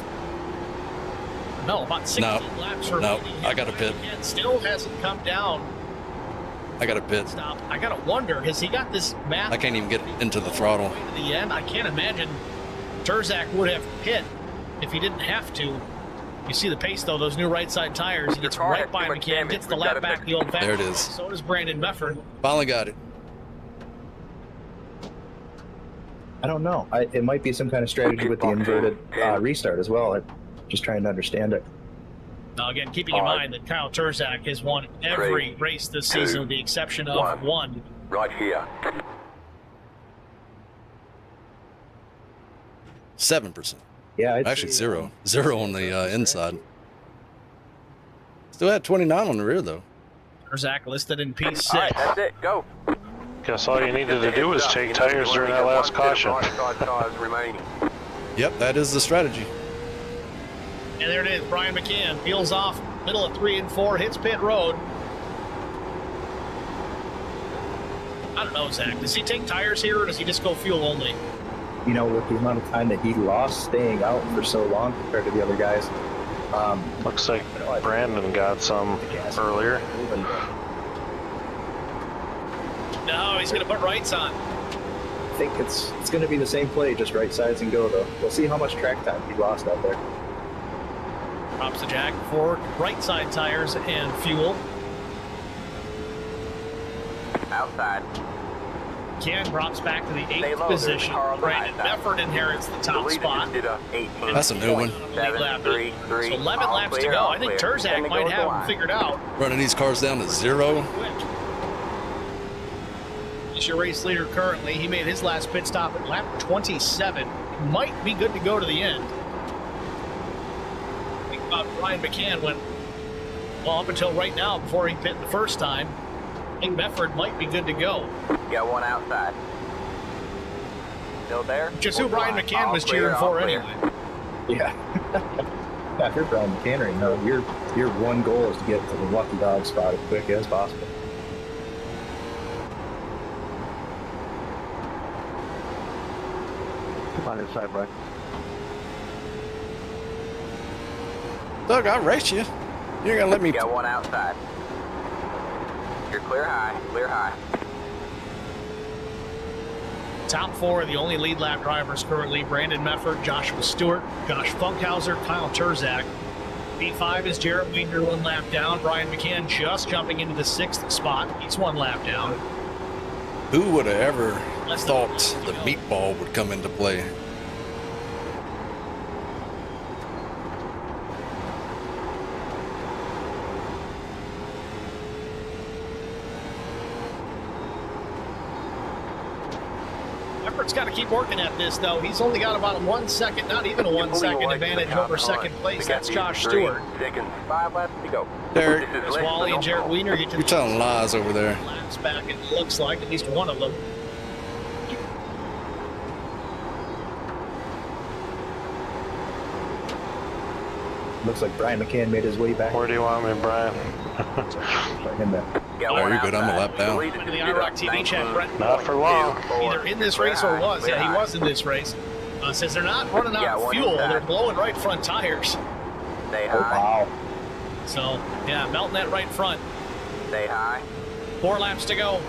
about 16 laps remaining, I got a pit. and still hasn't come down. I got a pit. Stop. I gotta wonder, has he got this math? I can't even get into the throttle. To the end, I can't imagine Turzak would have hit if he didn't have to. You see the pace though; those new right side tires. He gets car right had by too much McCann, damage. gets the We've got lap to back fix the old fashioned. There it is. So does Brandon Mefford. Finally got it. I don't know. It might be some kind of strategy with the inverted restart as well. I'm just trying to understand it. Now again, keeping in mind that Kyle Turzak has won every 3, race this 2, season with the exception of 1. one. Right here. 7%. Yeah, I'd Actually, say, 0. 0 on the inside. Still had 29 on the rear, though. Turzak listed in P6. All right, that's it. Go. Guess all you needed to do was take tires during that last caution. Tires remaining. Yep, that is the strategy. And there it is. Brian McCann peels off middle of 3 and 4, hits pit road. I don't know, Zach. Does he take tires here or does he just go fuel only? You know, with the amount of time that he lost staying out for so long compared to the other guys. Looks like Brandon got some earlier. No, he's going to put rights on. I think it's going to be the same play, just right sides and go though. We'll see how much track time he lost out there. Drops the jack for right side tires and fuel. Outside. Ken drops back to the Stay 8th low, there's a position. car on the Brandon high side. Mefford inherits the The top leader spot. just did a 18. That's a new one. 7, 3, 3. So 11 all laps clear, to go. all I think clear. Turzak And might go to have the him line. figured out. Running these cars down to 0. Quick. He's your race leader currently. He made his last pit stop at lap 27. Might be good to go to the end. Think about Brian McCann went, well, up until right now, before he pit the first time, I think Mefford might be good to go. Got one outside. Still there? Just who Brian McCann All was clear, cheering all for clear. anyway. Yeah. If you're Brian McCann right now, your one goal is to get to the lucky dog spot as quick as possible. Come on inside, bro. Doug, I'll race you. You're going to let me... Got one outside. You're clear high, clear high. Top 4 are the only lead lap drivers currently. Brandon Mefford, Joshua Stewart, Josh Funkhauser, Kyle Turzak. P5 is Jarrett Wiener, 1 lap down. Brian McCann just jumping into the 6th spot. He's 1 lap down. Who would have ever thought the meatball would come into play? Mefford's got to keep working at this, though. He's only got about a 1 second, not even a 1 second advantage over second place. That's Josh Stewart. 5 laps to go. Derek, As Wally and Jarrett Wiener get to you're the telling lies over there. laps back, it looks like, at least one of them. Looks like Brian McCann made his way back. Where do you want me, Brian? In there. Got Oh, one you're good. I'm a outside. lap down. The leader Into the just did a IROC TV chat, Brett. Not for long. Either in this race or was. Yeah, he was in this race. Says they're not running out of one fuel. inside. They're blowing right front tires. Stay Oh, high. wow. So, yeah, melting that right front. Stay high. 4 laps to go.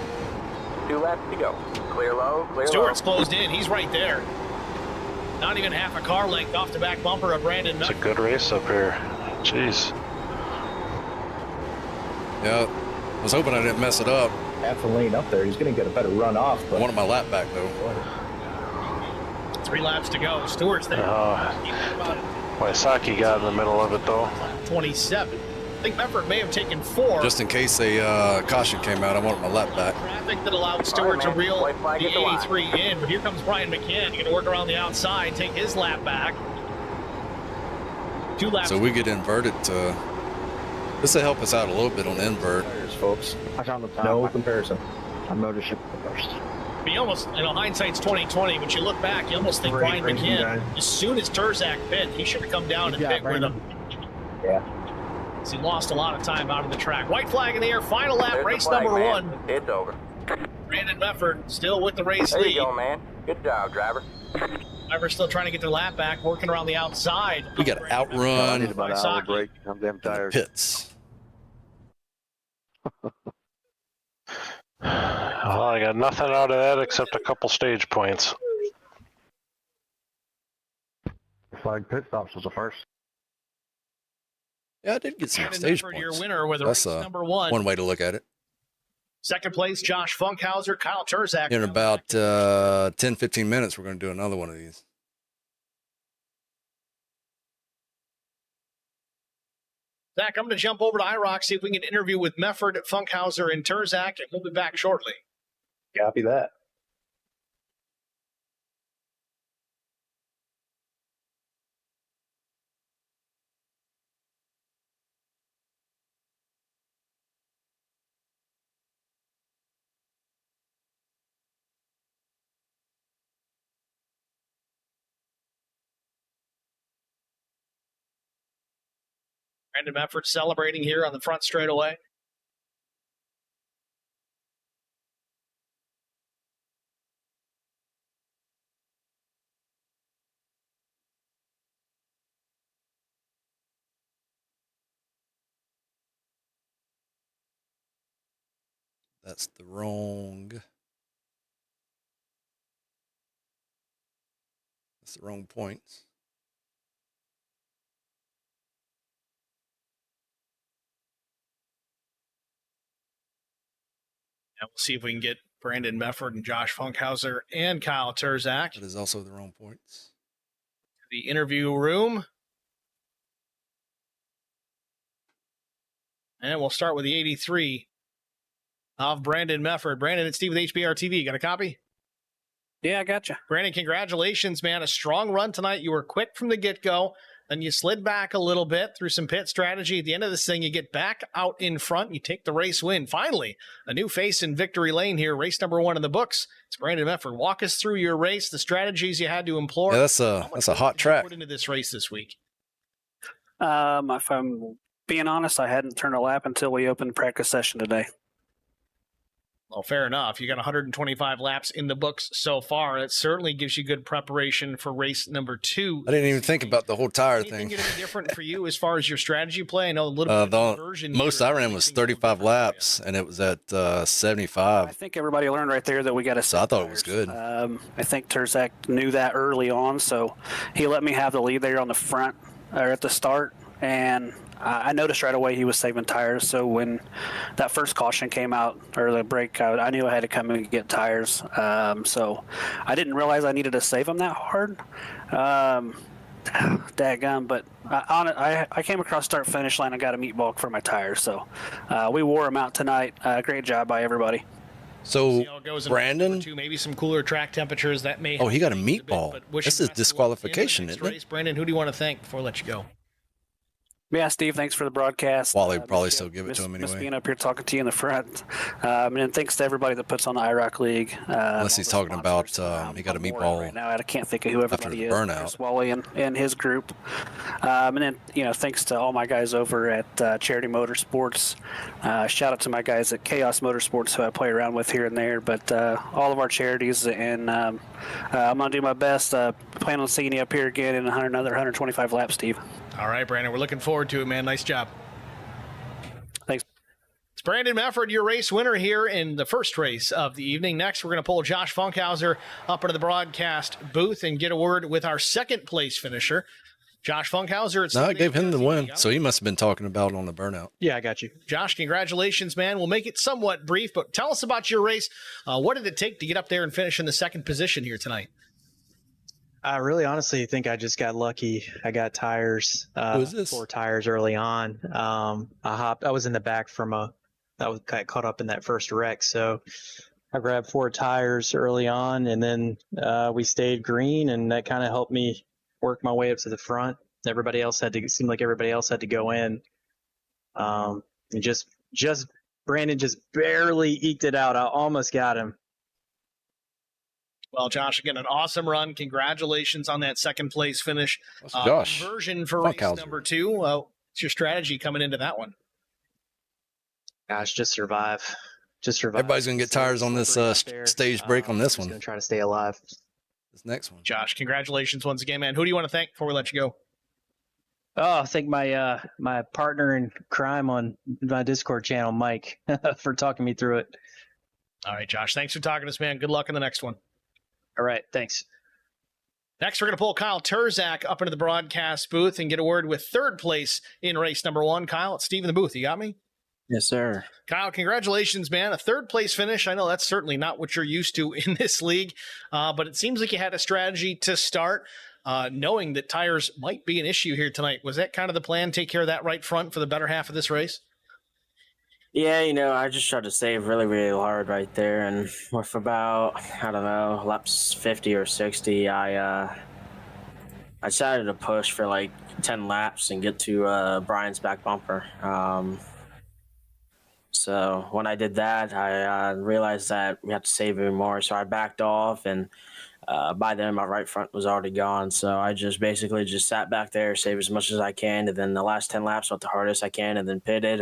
2 laps to go. Clear low, clear Stewart's low. closed in. He's right there. Not even half a car length off the back bumper of Brandon It's a Nutt. good race up here. Jeez. Yeah, I was hoping I didn't mess it up. Half the lane up there. He's going to get a better run off. I But wanted my lap back, though. 3 laps to go. Stewart's there. Wysocki got in the middle of it, though. 27. I think Mefford may have taken 4. Just in case a caution came out, I wanted my lap back. Traffic that allowed Stewart to man. reel White flag the at the line. 83 in, but here comes Brian McCann. He's going to work around the outside, take his lap back. 2 laps. So we get inverted to... This will help us out a little bit on the invert. tires, folks. I found the top. No comparison. My motor ship first. You almost, hindsight's 2020, but you look back, you almost think Great Brian racing, McCann, guys. as soon as Terzak pit, he should have come down and Yeah, pit with him. Yeah. So he lost a lot of time out of the track. White flag in the air, final lap, There's the race flag, number man. 1. It's over. Brandon Mefford still with the race There lead. you go, man. Good job, driver. Driver's still trying to get their lap back, working around the outside. We got to outrun about an hour break. I'm damn the tired. pits. Well, I got nothing out of that except a couple stage points. Flag pit stops was the first. Yeah, I did get some Brandon stage Mefford, your points. winner with That's race number 1. one way to look at it. Second place, Josh Funkhauser, Kyle Terzak. In about 10, 15 minutes, we're going to do another one of these. Zach, I'm going to jump over to IROC, see if we can get an interview with Mefford, Funkhauser, and Terzak, and we'll be back shortly. Copy that. Brandon Mefford celebrating here on the front straightaway. That's the wrong. That's the wrong points. And we'll see if we can get Brandon Mefford and Josh Funkhauser and Kyle Terzak That is also the wrong points. to the interview room. And we'll start with the 83 of Brandon Mefford. Brandon, it's Steve with HBR TV. Got a copy? Yeah, I got you. Brandon, congratulations, man. A strong run tonight. You were quick from the get-go. Then you slid back a little bit through some pit strategy. At the end of this thing, you get back out in front. You take the race win. Finally, a new face in victory lane here. Race number 1 in the books. It's Brandon Mefford. Walk us through your race, the strategies you had to employ. Yeah, that's a hot track. Put into this race this week. If I'm being honest, I hadn't turned a lap until we opened practice session today. Well, fair enough. You got 125 laps in the books so far. It certainly gives you good preparation for race number 2. I didn't even think about the whole tire Anything thing. going to be different for you as far as your strategy play? I know a little bit of conversion. Most here. I ran was 35 laps, and it was at I 75. think everybody learned right there that we got to. So I thought it was good. I think Terzak knew that early on, so he let me have the lead there on the front or at the start, and I noticed right away he was saving tires. So when that first caution came out, or the brake out, I knew I had to come in and get tires. So I didn't realize I needed to save them that hard. Dadgum, but I came across start finish line and got a meat bulk for my tires. So we wore them out tonight. Great job by everybody. So See how it goes in Brandon, number 2, maybe some cooler track temperatures that may. oh, he got a bit, meatball. but wish This him is best of luck at the end of the disqualification, next isn't it? race. Brandon, who do you want to thank before I let you go? Yeah, Steve, thanks for the broadcast. Wally would probably still give it to him Miss anyway. being up here talking to you in the front. And thanks to everybody that puts on the IROC League. Unless he's talking about he got a meatball right now. I can't think of who everybody is. burnout. There's Wally and his group. And then, thanks to all my guys over at Charity Motorsports. Shout out to my guys at Chaos Motorsports who I play around with here and there. But all of our charities. And I'm going to do my best. Plan on seeing you up here again in another 125 laps, Steve. All right, Brandon, we're looking forward to it, man. Nice job. Thanks. It's Brandon Mefford, your race winner here in the first race of the evening. Next, we're going to pull Josh Funkhauser up into the broadcast booth and get a word with our second place finisher, Josh Funkhauser. No, I gave him the win, so he must have been talking about it on the burnout. Yeah, I got you. Josh, congratulations, man. We'll make it somewhat brief, but tell us about your race. What did it take to get up there and finish in the second position here tonight? I really honestly think I just got lucky. I got tires, 4 tires early on. I was in the back I was kind of caught up in that first wreck. So I grabbed 4 tires early on, and then we stayed green, and that kind of helped me work my way up to the front. It seemed like everybody else had to go in. And just Brandon just barely eked it out. I almost got him. Well, Josh, again, an awesome run. Congratulations on that second place finish. Josh. Conversion for race number 2. What's your strategy coming into that one? Gosh, just survive. Everybody's going to get tires on this stage break on this one. Going to try to stay alive. This next one. Josh, congratulations once again, man. Who do you want to thank before we let you go? Oh, I thank my partner in crime on my Discord channel, Mike, for talking me through it. All right, Josh, thanks for talking to us, man. Good luck in the next one. All right, thanks. Next, we're going to pull Kyle Terzak up into the broadcast booth and get a word with third place in race number 1. Kyle, it's Steve in the booth. You got me? Yes, sir. Kyle, congratulations, man. A third place finish. I know that's certainly not what you're used to in this league, but it seems like you had a strategy to start, knowing that tires might be an issue here tonight. Was that kind of the plan, take care of that right front for the better half of this race? Yeah, I just tried to save really, really hard right there. And with about, laps 50 or 60, I decided to push for like 10 laps and get to Brian's back bumper. So when I did that, I realized that we had to save even more. So I backed off, and by then my right front was already gone. So I just basically sat back there, saved as much as I can. And then the last 10 laps went the hardest I can, and then pitted.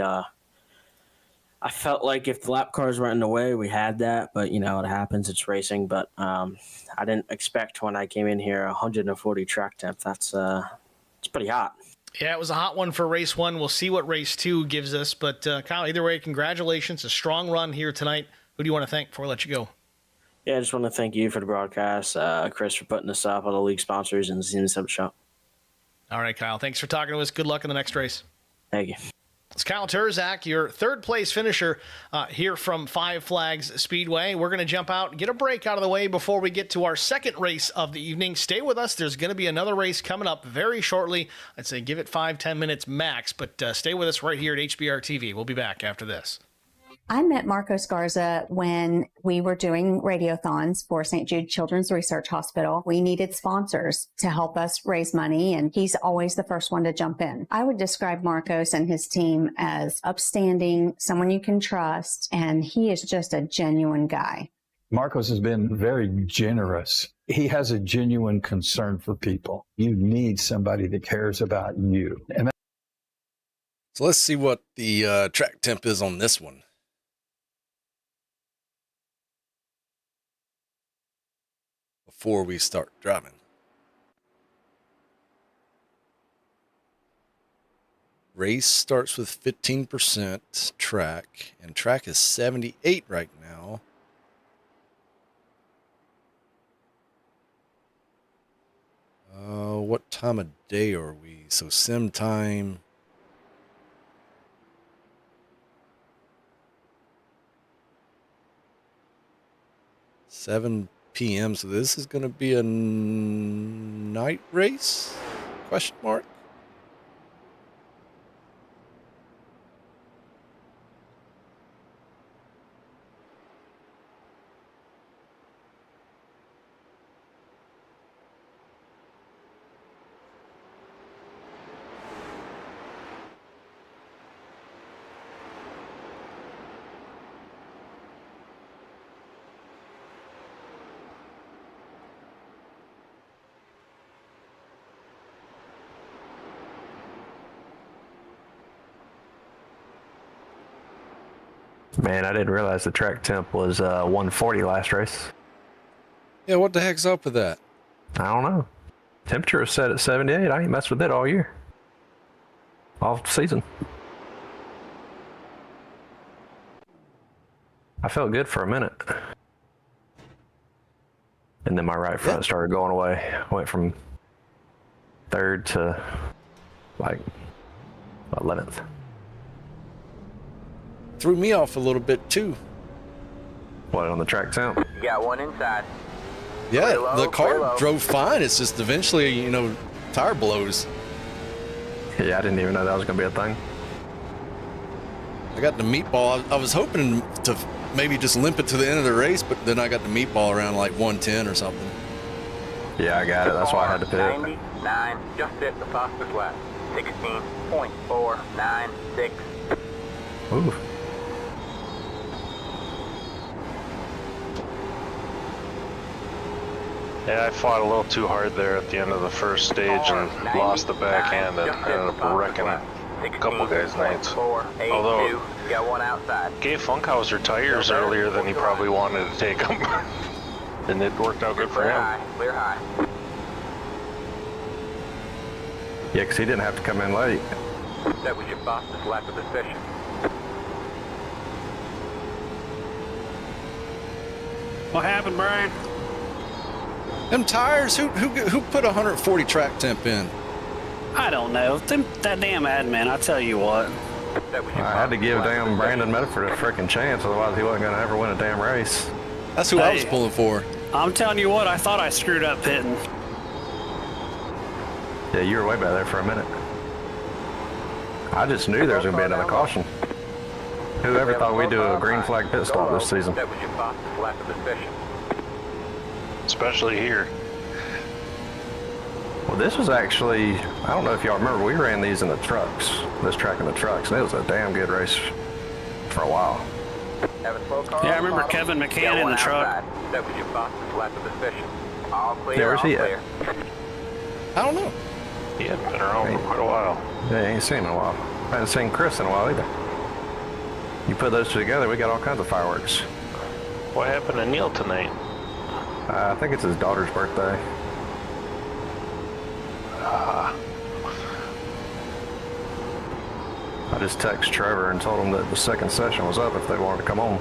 I felt like if the lap cars weren't in the way, we had that, but it happens. It's racing. But I didn't expect when I came in here 140 track temp. It's pretty hot. Yeah, it was a hot one for race 1. We'll see what race 2 gives us. But Kyle, either way, congratulations. A strong run here tonight. Who do you want to thank before I let you go? Yeah, I just want to thank you for the broadcast, Chris for putting this up, all the league sponsors, and Zen Sub Shop. All right, Kyle. Thanks for talking to us. Good luck in the next race. Thank you. It's Kyle Terzak, your third place finisher here from Five Flags Speedway. We're going to jump out and get a break out of the way before we get to our second race of the evening. Stay with us. There's going to be another race coming up very shortly. I'd say give it 5-10 minutes max, but stay with us right here at HBR TV. We'll be back after this. I met Marco Scarza when we were doing radiothons for St. Jude Children's Research Hospital. We needed sponsors to help us raise money, and he's always the first one to jump in. I would describe Marcos and his team as upstanding, someone you can trust, and he is just a genuine guy. Marcos has been very generous. He has a genuine concern for people. You need somebody that cares about you. So let's see what the track temp is on this one. Before we start driving. Race starts with 15% track, and track is 78 right now. What time of day are we? So sim time. (7 p.m.) So this is going to be a night race? Question mark. Man, I didn't realize the track temp was 140 last race. Yeah, what the heck's up with that? I don't know. Temperature is set at 78. I ain't messed with it all year. All season. I felt good for a minute. And then my right front started going away. I went from 3rd to like 11th. Threw me off a little bit too. What, on the track temp? You got one inside. Yeah, Low, the car low. drove fine. It's just eventually, you know, tire blows. Yeah, I didn't even know that was going to be a thing. I got the meatball. I was hoping to maybe just limp it to the end of the race, but then I got the meatball around like 110 or something. Yeah, I got it. That's why I had to pit. 99, just hit the fastest lap. 16.496. Ooh. Yeah, I fought a little too hard there at the end of the first stage and lost the backhand and ended up wrecking a couple guys' nights. Although, got one outside. gave Funkhauser tires earlier than he probably wanted to take them. And it worked out good for Clear him. high, clear high. Yeah, because he didn't have to come in late. That was your fastest lap of the session. What happened, Brian? Them tires, who put 140 track temp in? I don't know. That damn admin, I tell you what. That was your I had to give fastest lap of damn the Brandon session. Medford a freaking chance, otherwise he wasn't going to ever win a damn race. That's who I was Hey. pulling for. I'm telling you what, I thought I screwed up pitting. Yeah, you were way back there for a minute. I just knew there was going to be another caution. Whoever thought we'd do a green flag pit stop this season? That was your fastest lap of the session. Especially here. Well, this was actually, I don't know if y'all remember, we ran these in the trucks, this track in the trucks, and it was a damn good race for a while. Have a slow car Yeah, I on the remember bottom. Kevin Got McCann in one the truck. outside. That was your fastest lap of the session. All clear, Yeah, where's all he at? clear. I don't know. He hadn't been around for quite a while. Yeah, I ain't seen him in a while. I haven't seen Chris in a while either. You put those two together, we got all kinds of fireworks. What happened to Neil tonight? I think it's his daughter's birthday. I just texted Trevor and told him that the second session was up if they wanted to come on.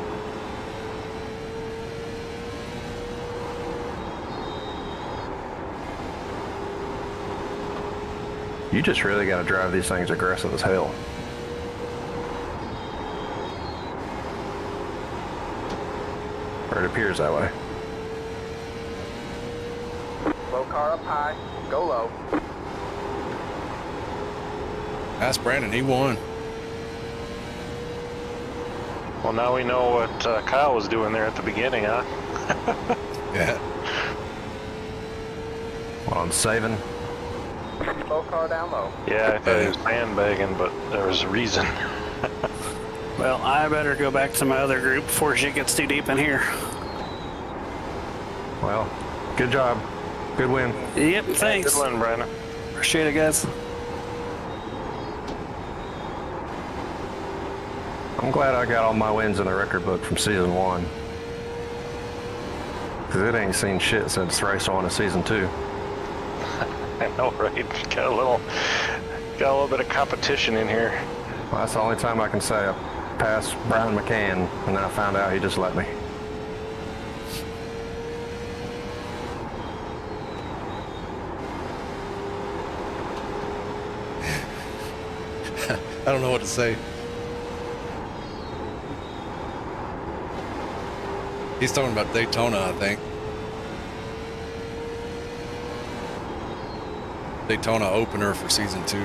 You just really got to drive these things aggressive as hell. Or it appears that way. Slow car up high. Go low. Ask Brandon, he won. Well, now we know what Kyle was doing there at the beginning, huh? Yeah. On saving. Slow car down low. Yeah, I thought he was sandbagging, but there was a reason. Well, I better go back to my other group before shit gets too deep in here. Well, good job. Good win. Yep, thanks. Good win, Brandon. Appreciate it, guys. I'm glad I got all my wins in the record book from season 1. Because it ain't seen shit since race 1 of season 2. I know, right? Got a little bit of competition in here. Well, that's the only time I can say I passed Brian McCann, and then I found out he just let me. I don't know what to say. He's talking about Daytona, I think. Daytona opener for season 2.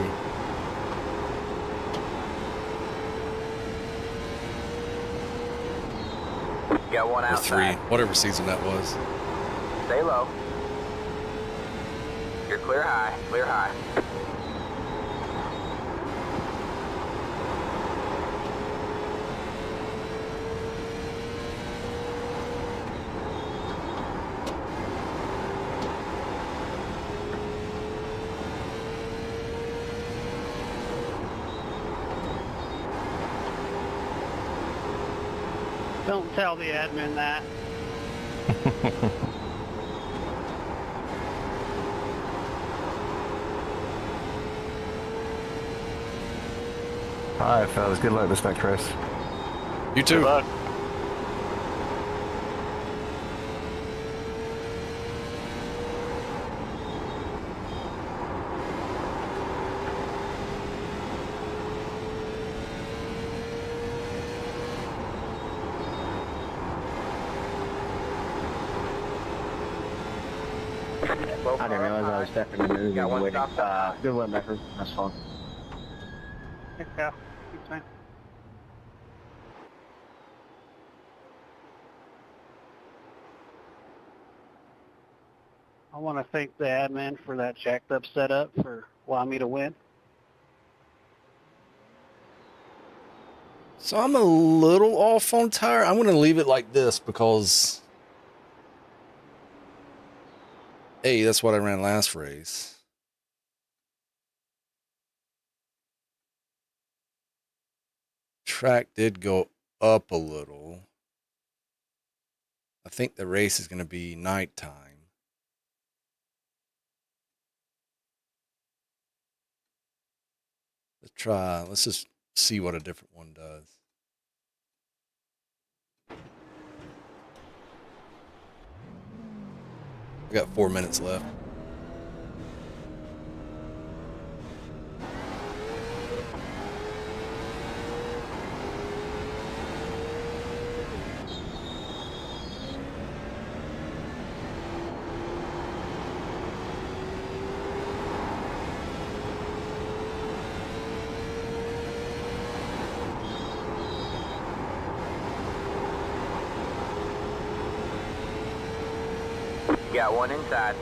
Got one Or outside. 3, whatever season that was. Stay low. You're clear high. Clear high. Don't tell the admin that. All right, fellas. Good luck this next race. You too. Good luck. I didn't realize I was definitely moving. Got one Waiting. stop. Good one, Becker. That's fine. Yeah, keep saying. I want to thank the admin for that jacked up setup for allowing me to win. So I'm a little off on tire. I'm going to leave it like this because, hey, that's what I ran last race. Track did go up a little. I think the race is going to be nighttime. Let's just see what a different one does. We got 4 minutes left. Got one inside.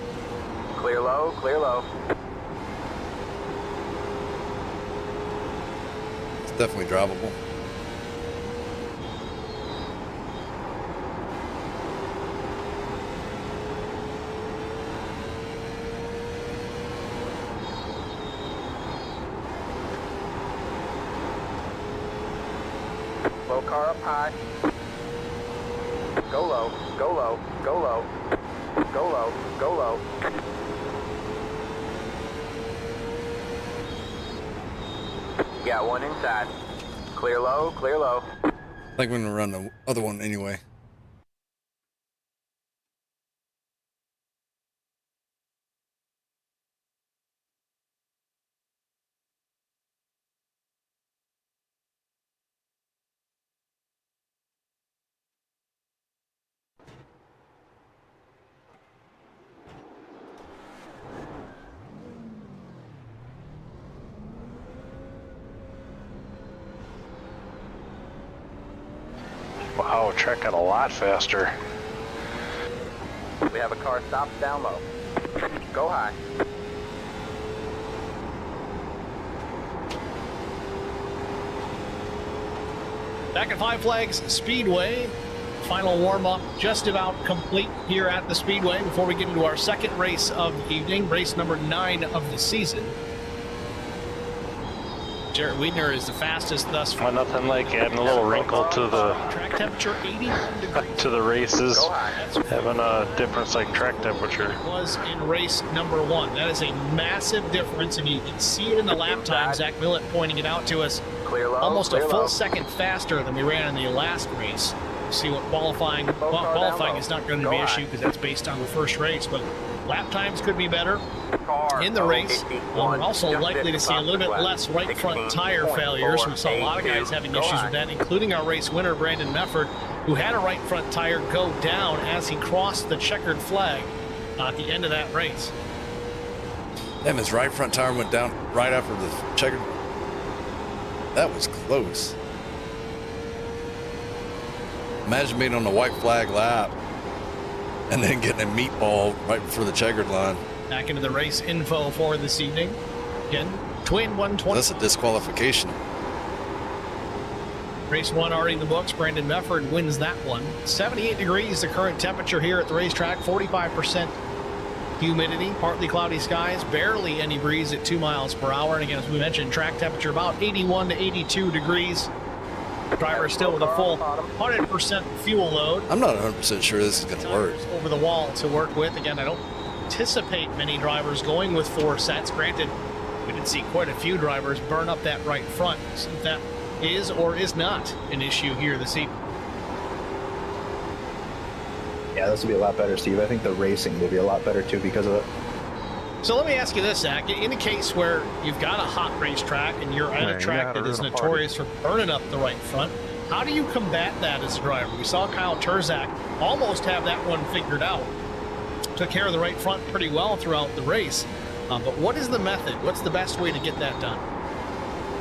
Clear low, clear low. It's definitely drivable. Low car up high. Go low, go low, go low. Go low, go low. Got one inside. Clear low, clear low. I think we're going to run the other one anyway. Wow, track got a lot faster. We have a car stopped down low. Go high. Back at Five Flags Speedway. Final warm-up just about complete here at the Speedway before we get into our second race of the evening, race number 9 of the season. Jarrett Wiedner is the fastest thus far. Well, nothing like adding a little wrinkle to the track temperature, 81 degrees. to the races, having a difference like track temperature. It was in race number 1. That is a massive difference, and you can see it in the lap time. Zach Millett pointing it out to us. Clear low, almost clear a full low. second faster than we ran in the last race. See what qualifying. Well, qualifying is not going to be an issue because that's based on the first race, but lap times could be better in the race. We're also likely to see a little bit less right front tire failures. We saw a lot of guys having issues with that, including our race winner, Brandon Mefford, who had a right front tire go down as he crossed the checkered flag at the end of that race. Damn, his right front tire went down right after the checkered. That was close. Imagine being on the white flag lap and then getting a meatball right before the checkered line. Back into the race info for this evening. Again, twin 120. That's a disqualification. Race 1 already in the books. Brandon Mefford wins that one. 78 degrees, the current temperature here at the racetrack. 45% humidity, partly cloudy skies, barely any breeze at 2 miles per hour. And again, as we mentioned, track temperature about 81 to 82 degrees. Driver still with a full 100% fuel load. I'm not 100% sure this is going to work. Over the wall to work with. Again, I don't anticipate many drivers going with 4 sets. Granted, we did see quite a few drivers burn up that right front. So that is or is not an issue here this evening. Yeah, this will be a lot better, Steve. I think the racing will be a lot better too because of it. So let me ask you this, Zach. In a case where you've got a hot racetrack and you're at a track that is notorious for burning up the right front, how do you combat that as a driver? We saw Kyle Turzak almost have that one figured out. Took care of the right front pretty well throughout the race. But what is the method? What's the best way to get that done?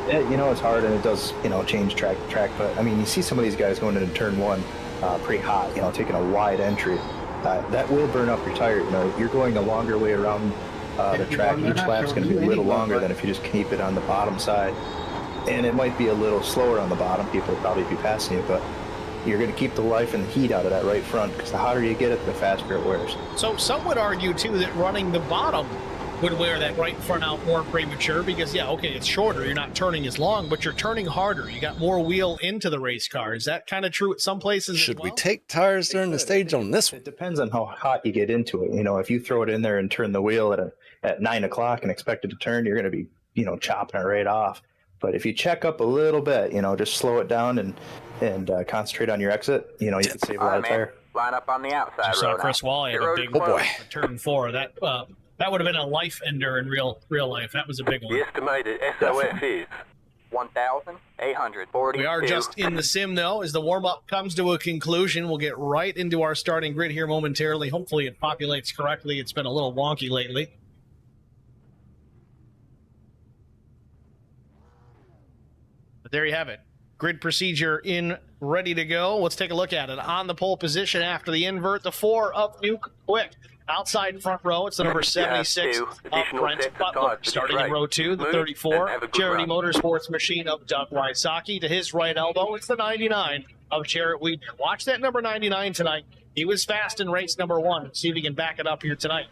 Yeah, you know, it's hard and it does, you know, change track to track. But I mean, you see some of these guys going into turn 1 pretty hot, you know, taking a wide entry. That will burn up your tire. You know, you're going a longer way around the track. Each lap's going to be a little longer than if you just keep it on the bottom side. And it might be a little slower on the bottom. People will probably be passing you, but you're going to keep the life and the heat out of that right front because the hotter you get it, the faster it wears. So some would argue, too, that running the bottom would wear that right front out more premature because, yeah, okay, it's shorter. You're not turning as long, but you're turning harder. You got more wheel into the race car. Is that kind of true at some places? Should we take tires during the stage on this one? It depends on how hot you get into it. You know, if you throw it in there and turn the wheel at 9 o'clock and expect it to turn, you're going to be, you know, chopping it right off. But if you check up a little bit, you know, just slow it down and concentrate on your exit, you know, you can save a lot of tire. Line up on the outside. You saw Chris Wally had a big turn 4. That would have been a life ender in real life. That was a big one. The estimated SOS is 1,840. We are just in the sim, though. As the warm-up comes to a conclusion, we'll get right into our starting grid here momentarily. Hopefully it populates correctly. It's been a little wonky lately. But there you have it. Grid procedure in, ready to go. Let's take a look at it. On the pole position after the invert, the 4 up Nuke Quick. Outside front row, it's the number 76 of Brent Butler. Starting in row 2, the 34, Charity Motorsports machine of Doug Wysocki. To his right elbow, it's the 99 of Jarrett Wiedner. Watch that number 99 tonight. He was fast in race number 1. See if he can back it up here tonight.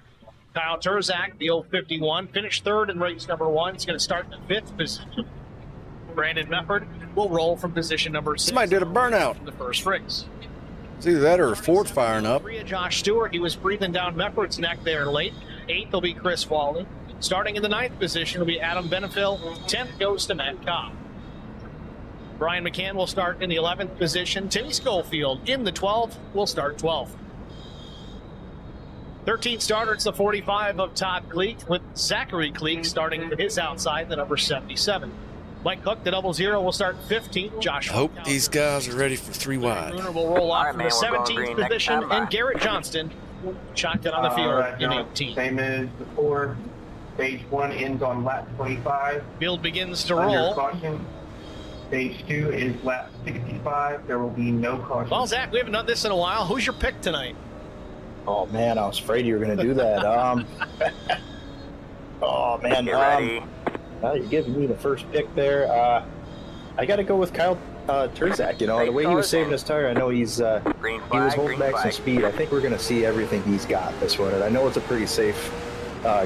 Kyle Turzak, the 051, finished 3rd in race number 1. He's going to start in the 5th position. Brandon Mefford will roll from position number 6. Somebody did a burnout in the first race. It's either that or Ford firing up. Josh Stewart, he was breathing down Mefford's neck there late. 8th will be Chris Wally. Starting in the 9th position will be Adam Benefill. 10th goes to Matt Cobb. Brian McCann will start in the 11th position. Timmy Schofield in the 12th will start 12th. 13th starter, it's the 45 of Todd Cleek, with Zachary Cleek starting his outside, the number 77. Mike Cook, the 00, will start 15th. Josh. I hope these guys are ready for 3 wide. Bruner will roll off from the 17th position, and Garrett Johnston shotgun on the field in 18th. Same as before. Stage 1 ends on lap 25. Field begins to roll. Caution. Stage 2 is lap 65. There will be no caution. Well, Zach, we haven't done this in a while. Who's your pick tonight? Oh man, I was afraid you were going to do that. Oh man. Get ready. You're giving me the first pick there. I got to go with Kyle Turzak. You know, the way he was saving his tire, I know he was holding back some speed. I think we're going to see everything he's got this one. And I know it's a pretty safe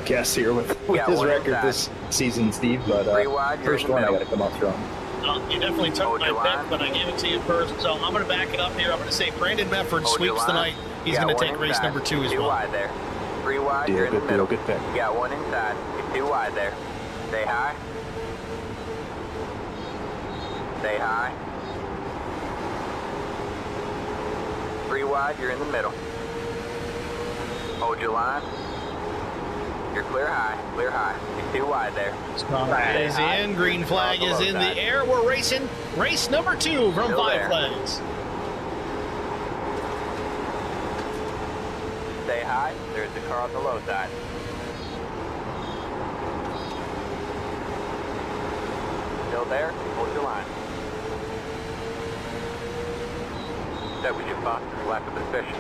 guess here with his record this season, Steve. But first one, I got to come out strong. You definitely took my pick, but I gave it to you first. So I'm going to back it up here. I'm going to say Brandon Mefford sweeps the night. He's going to take race number 2 as well. 2 wide there. 3 wide, you're in the middle. Good pick. You got 1 inside. Get 2 wide there. Stay high. Stay high. 3 wide, you're in the middle. Hold your line. You're clear high, clear high. Get 2 wide there. Flag is in, green flag is in the air. We're racing race number 2 from 5 flags. Stay high, there's the car on the low side. Still there, hold your line. That was your fastest lap of the session.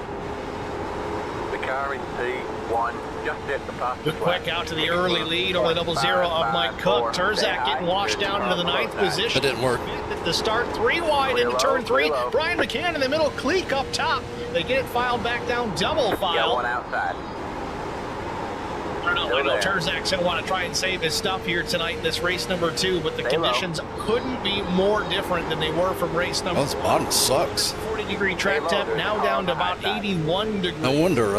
The car in P1 just hit the fastest lap. Quick out to the early lead over the 00 of Mike Cook. Turzak getting washed down into the 9th position. It didn't work. At the start, 3 wide into turn 3. Brian McCann in the middle, Cleek up top. They get it filed back down, double file. Yeah, 1 outside. I know Terzak's going to want to try and save his stuff here tonight in this race number 2, but the conditions couldn't be more different than they were from race number 1. This bottom sucks. 40-degree track temp, now down to about 81 degrees. No wonder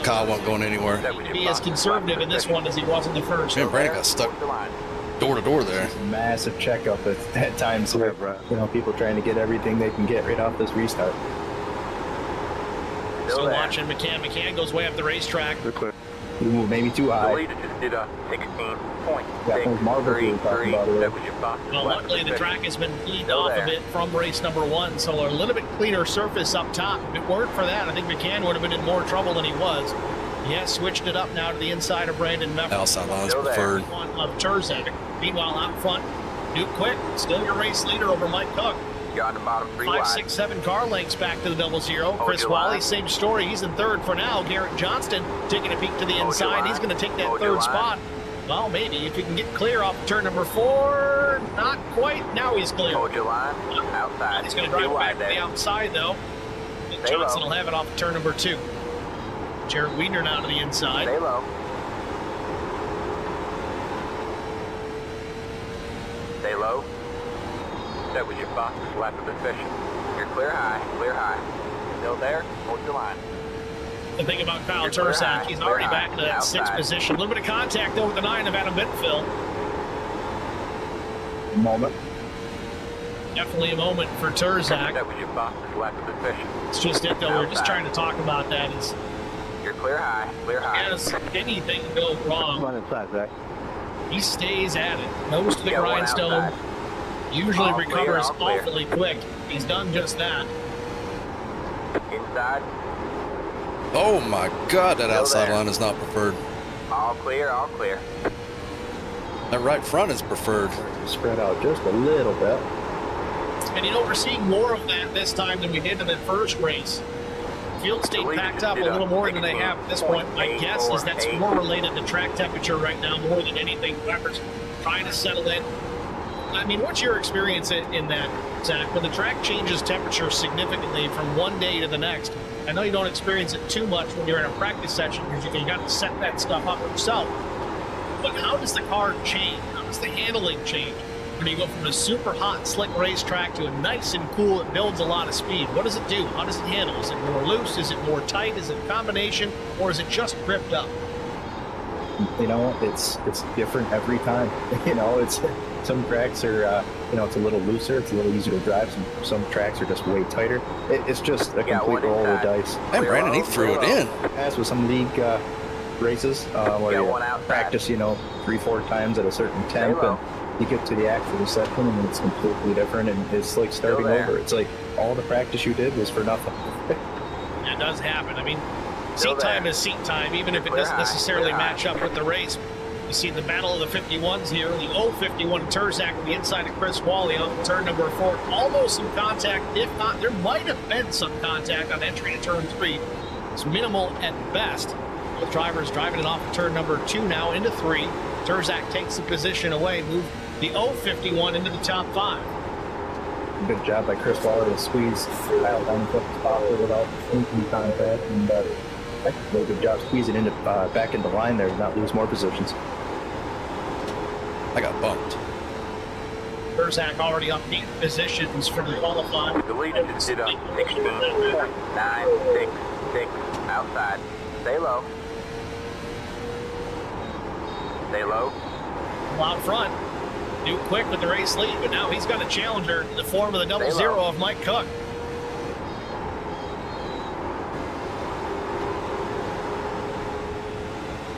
Kyle wasn't going anywhere. Be as conservative in this one as he was in the first. Man, Brandon got stuck door to door there. Massive checkup at times where, people trying to get everything they can get right off this restart. Still watching McCann. McCann goes way up the racetrack. Ooh, maybe too high. The leader just did a 16.633. Well, luckily the track has been cleaned off a bit from race number 1, so a little bit cleaner surface up top. If it weren't for that, I think McCann would have been in more trouble than he was. He has switched it up now to the inside of Brandon Mefford. Outside line's preferred. Of Terzak. Meanwhile, out front, Duke Quick, still your race leader over Mike Cook. You're on the bottom 3 5, wide. 6, 7 car lengths back to the 00. Chris Wally, same story. He's in third for now. Garrett Johnston taking a peek to the inside. He's going to take that third spot. Well, maybe if he can get clear off turn number 4. Not quite. Now he's clear. Hold your line. Outside. He's going to drive back to the outside, though. Johnson will have it off turn number 2. Jared Wiedner now to the inside. Stay low. Stay low. That was your fastest lap of the session. You're clear high, clear high. Still there? Hold your line. The thing about Kyle Terzak, he's already back in that 6th position. A little bit of contact though with the 9 of Adam Bittenfield. Moment. Definitely a moment for Terzak. That was your fastest lap of the session. It's just it though. We're just trying to talk about that. You're clear high, clear high. As anything go wrong, Run inside, Zach. he stays at it. Nose to the grindstone. Usually recovers awfully quick. He's done just that. Inside. Oh my God, that outside line is not preferred. All clear, all clear. That right front is preferred. Spread out just a little bit. And we're seeing more of that this time than we did in the first race. Field stayed packed up a little more than they have at this point. My guess is that's more related to track temperature right now more than anything. Drivers trying to settle in. I mean, what's your experience in that, Zach? When the track changes temperature significantly from one day to the next, I know you don't experience it too much when you're in a practice session because you got to set that stuff up yourself. But how does the car change? How does the handling change? When you go from a super hot, slick racetrack to a nice and cool, it builds a lot of speed. What does it do? How does it handle? Is it more loose? Is it more tight? Is it a combination? Or is it just gripped up? It's different every time. It's some tracks are, it's a little looser. It's a little easier to drive. Some tracks are just way tighter. It's just a complete roll of the dice. And Brandon, he threw it in. As with some league races, where you practice, 3-4 times at a certain temp, and you get to the actual section, and it's completely different, and it's like starting over. It's like all the practice you did was for nothing. It does happen. I mean, seat time is seat time, even if it doesn't necessarily match up with the race. You see the battle of the 51s here. The 051 Terzak on the inside of Chris Wally on turn number 4. Almost some contact. If not, there might have been some contact on entry to turn 3. It's minimal at best. Both drivers driving it off of turn number 2 now into 3. Terzak takes the position away, move the 051 into the top 5. Good job by Chris Waller to squeeze Kyle down the spot without any contact, and really good job squeezing into back into line there and not lose more positions. I got bumped. Terzak already up 8 positions for the qualifying. The leader just did a 16.966 outside. Stay low. Stay low. Well, out front, Duke Quick with the race lead, but now he's got a challenger in the form of the 00 of Mike Cook.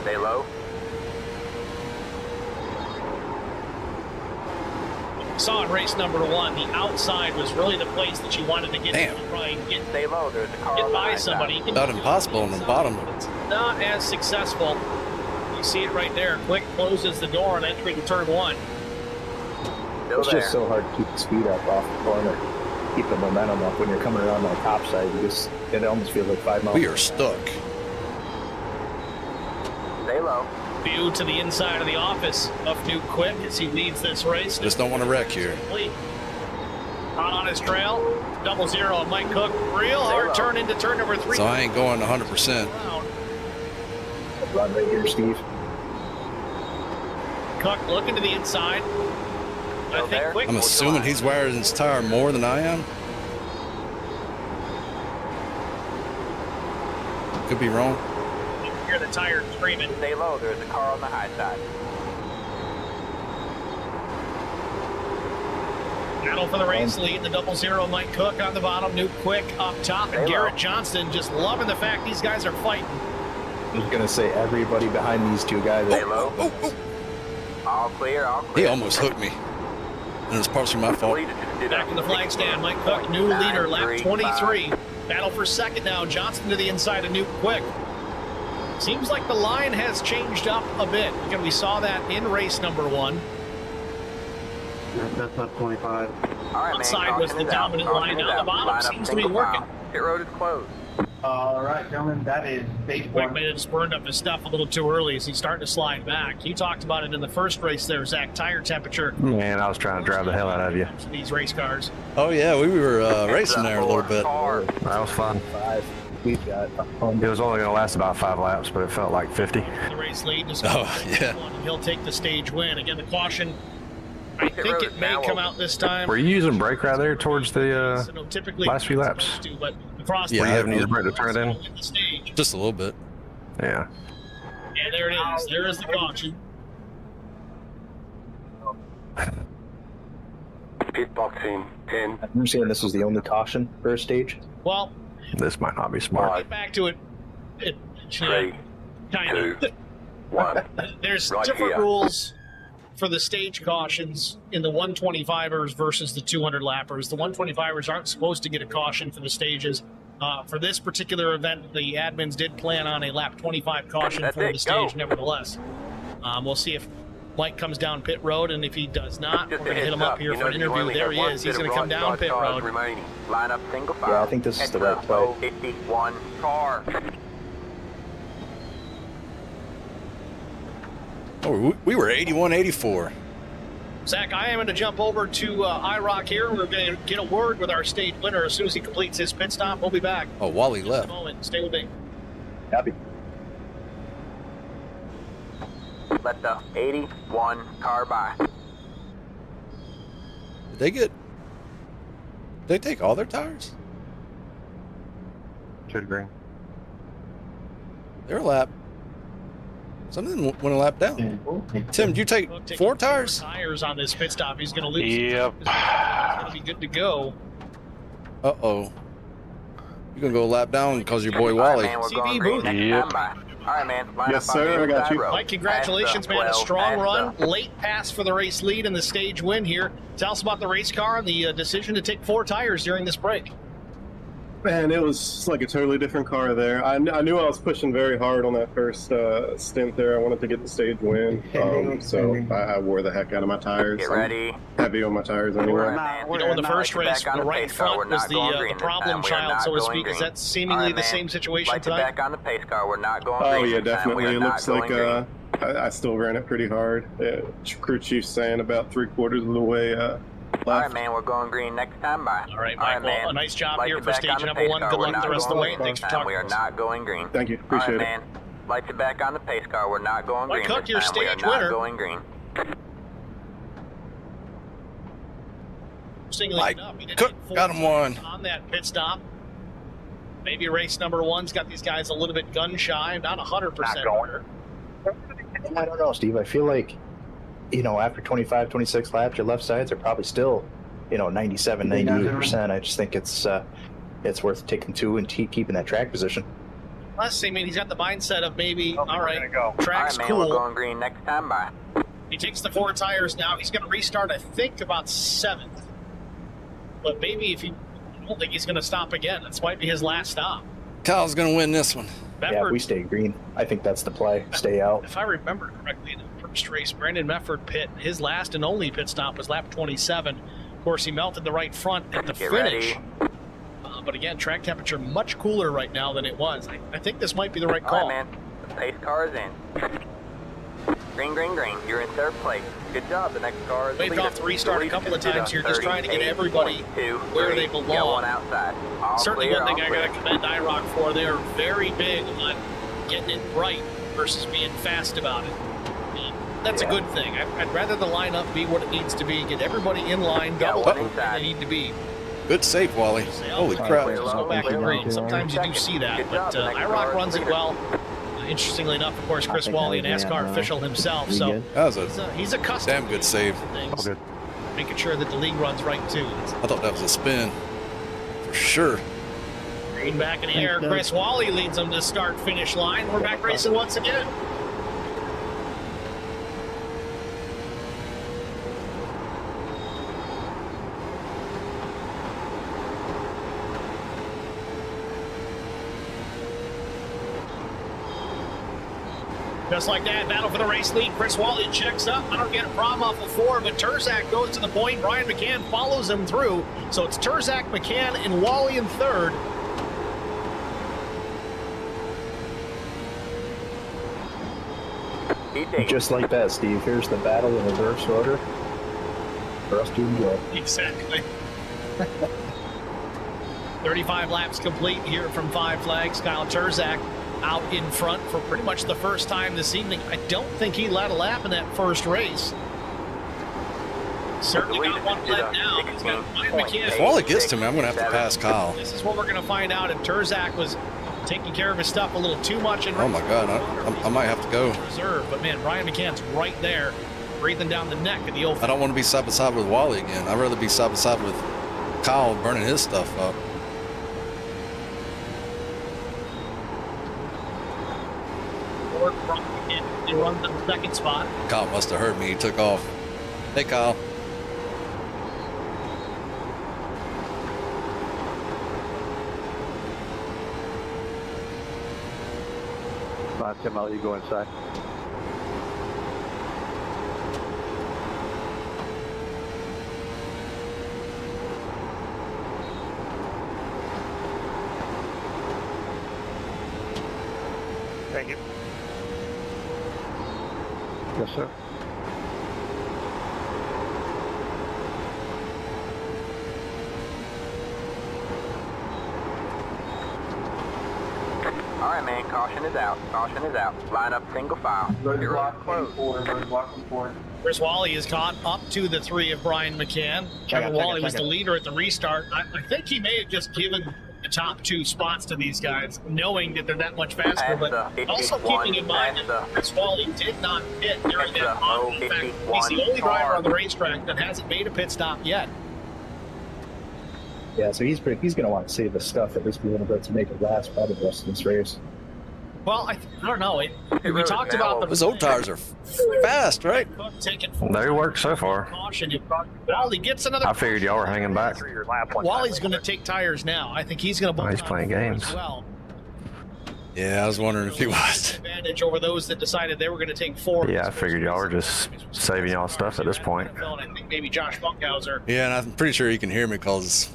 Stay low. Saw in race number 1, the outside was really the place that you wanted to get to try and get by somebody. Not impossible on the bottom. It's not as successful. You see it right there. Quick closes the door on entry to turn 1. It's just so hard to keep the speed up off the corner, keep the momentum up when you're coming around on the top side. It almost feels like 5 miles. We are stuck. Stay low. View to the inside of the office of Duke Quick as he leads this race. Just don't want to wreck here. Hot on his trail. 00 of Mike Cook. Real hard turn into turn number 3. So I ain't going 100%. Run right here, Steve. Cook looking to the inside. I think quick. I'm assuming he's wiring his tire more than I am. Could be wrong. You can hear the tire screaming. Stay low. There's a car on the high side. Battle for the race lead. The 0-0 Mike Cook on the bottom. New Quick up top. And Garrett Johnston just loving the fact these guys are fighting. I was going to say everybody behind these two guys. Stay low. All clear, all clear. He almost hooked me. And it was partially my fault. Back in the flag stand. Mike Cook, new leader, lap 23. Battle for second now. Johnston to the inside of New Quick. Seems like the line has changed up a bit. Again, we saw that in race number 1. That's up 25. All right, Outside was the dominant line. Now the bottom seems to be working. Pit road is closed. All right, gentlemen, that is stage Quick 1. may have just burned up his stuff a little too early as he's starting to slide back. You talked about it in the first race there, Zach. Tire temperature. Man, I was trying to drive the hell out of you. These race cars. Oh, yeah, we were racing there a little bit. That was fun. We've got It was only going to last about 5 laps, but it felt like 50. The race lead. He'll take the stage win. Again, the caution. I think it may come out this time. Were you using brake right there towards the last few laps? But across Yeah, Were you I having to use brake to turn it in? Just a little bit. Yeah. Yeah, there it is. There is the caution. pit box in 10. I'm saying this was the only caution for a stage. Well, this might not be smart. Get back to it. 3, 2, 1. There's Right different here. rules for the stage cautions in the 125ers versus the 200 lappers. The 125ers aren't supposed to get a caution for the stages. For this particular event, the admins did plan on a lap 25 caution for the stage, nevertheless. We'll see if Mike comes down pit road, and if he does not, we're going to hit him up here for an interview. There he is. He's going to come down pit road. Line up single file. Yeah, I think this is the right play. 51 car. Oh, we were 81, 84. Zach, I am going to jump over to IROC here. We're going to get a word with our stage winner as soon as he completes his pit stop. We'll be back. Oh, Wally Just left. a moment. Stay with me. Happy. Let the 81 car by. Did they take all their tires? Should agree. They're a lap. Some of them went a lap down. Tim, did you take 4 tires? Tires on this pit stop. He's going to lose. Yep. He's going to be good to go. Uh-oh. You're going to go a lap down because your boy All right, Wally. man, we're CB going green Booth. next Yep. time by. All right, man. Line Yes, up on the sir, I got inside you. row. Mike, congratulations, Pass the man. A 12, strong pass run. the- Late pass for the race lead and the stage win here. Tell us about the race car and the decision to take 4 tires during this break. Man, it was like a totally different car there. I knew I was pushing very hard on that first stint there. I wanted to get the stage win, so I wore the heck out of my tires. Get I'm ready. heavy on my tires anyway. You know, in the first Like race, back on the the right pace car, we're front was not going the green this problem time. We are child, not so to going speak. Is green. that seemingly All right, the man. same situation Like to tonight? back on the pace car. We're not going Oh green yeah, this time. We definitely. are It not looks going like green. I still ran it pretty hard. Crew chief saying about 3/4 of the way All right, left. man, we're going green next time by. All right, Mike. man. Well, a nice job Like here to for back stage on the number pace 1. car. Good We're luck not the rest of the going way. green Thanks for this time. talking We to are us. not going green. Thank you, All appreciate right, it. man. Like to back on the pace car. We're not going Mike green Cook, this your time. We are stage not winner. going green. Interestingly Mike enough, he did Cook get 4 got him one. on that pit stop. Maybe race number 1's got these guys a little bit gun shy, not 100%. I don't know, Steve. I feel like, after 25, 26 laps, your left sides are probably still, 97, 98%. I just think it's worth taking 2 and keeping that track position. Plus, I mean, he's got the mindset of maybe, all right, All track's right, man, we're cool. going green next time by. He takes the 4 tires now. He's going to restart, I think, about 7th. But maybe I don't think he's going to stop again. This might be his last stop. Kyle's going to win this one. Yeah, Mefford, if we stay green, I think that's the play. Stay out. if I remember correctly, in the first race, Brandon Mefford pit, his last and only pit stop was lap 27. Of course, he melted the right front at the Get finish. ready. But again, track temperature much cooler right now than it was. I think this might be the right All call. right, man. The pace car is in. Green, green, green. You're in 3rd place. Good job. The next car is Waved leader. off the restart The a couple of leader times here, just trying to get 38, everybody 22, where they 3. belong. Got one outside. All Certainly clear, one thing all I got to clear. commend IROC for. They are very big on getting it right versus being fast about it. that's a good thing. I'd rather the lineup be what it needs to be, get everybody in line, double where they need to be. Good save, Wally. Holy crap. Just go back and green. Sometimes you do see that, but IROC runs it well. Interestingly enough, of course, Chris Wally, a NASCAR official himself, so that was he's accustomed damn good save. Things, making sure that the league runs right, too. I thought that was a spin, for sure. Green back in the air. Chris Wally leads them to start-finish line. We're back racing once again. Just like that, battle for the race lead. Chris Wally checks up. I don't get a problem off of 4, but Terzak goes to the point. Brian McCann follows him through. So it's Terzak, McCann, and Wally in 3rd. Just like that, Steve. Here's the battle in reverse order for us to enjoy. Exactly. 35 laps complete here from Five Flags. Kyle Terzak out in front for pretty much the first time this evening. I don't think he led a lap in that first race. Certainly got one lap now. He's got Brian McCann. If Wally gets to me, I'm going to have to pass Kyle. This is what we're going to find out if Terzak was taking care of his stuff a little too much. Oh my God, I might have to go. Reserve, but man, Brian McCann's right there, breathing down the neck of the old. I don't want to be side by side with Wally again. I'd rather be side by side with Kyle burning his stuff up. He runs in the 2nd spot. Kyle must have heard me. He took off. Hey, Kyle. Come on, Tim, I'll let you go inside. Thank you. Yes, sir. All right, man. Caution is out. Caution is out. Line up single file. Road block closed. Chris Wally is caught up to the 3 of Brian McCann. Kevin Wally was the leader at the restart. I think he may have just given the top 2 spots to these guys, knowing that they're that much faster, but also keeping in mind that Chris Wally did not pit during that on. In fact, he's the only driver on the racetrack that hasn't made a pit stop yet. Yeah, so he's going to want to save the stuff at least a little bit to make it last probably the rest of this race. Well, I don't know. We talked about those old tires are fast, right? They work so far. Wally gets another. I figured y'all were hanging back. Wally's going to take tires now. I think he's going to. He's playing games. Well. Yeah, I was wondering if he was. Advantage over those that decided they were going to take 4. Yeah, I figured y'all were just saving y'all stuff at this point. I think maybe Josh Funkhauser. Yeah, and I'm pretty sure you can hear me because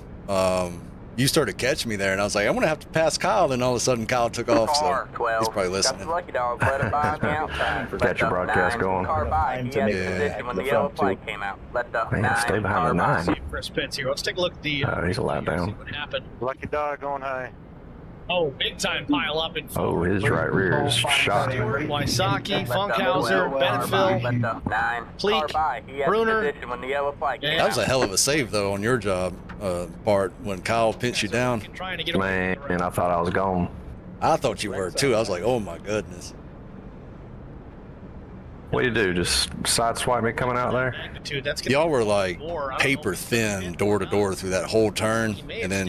you started catching me there, and I was like, I'm going to have to pass Kyle. Then all of a sudden, Kyle took off, so he's probably listening. Lucky dog, let him by on the outside. Got your broadcast going. He had position when the yellow flag came out. Let the Man, stay behind the 9. Chris Pitts here. Let's take a look at the. He's a lap down. What happened? Lucky dog going high. Oh, big time pile up in front. Oh, his right rear is shot. Wysocki, Funkhauser, Benfield, Pleak, Bruner. That was a hell of a save, though, on your job, Bart, when Kyle pinched you down. Man, and I thought I was gone. I thought you were, too. I was like, oh, my goodness. What do you do? Just sideswipe me coming out there? Y'all were like paper thin door to door through that whole turn, and then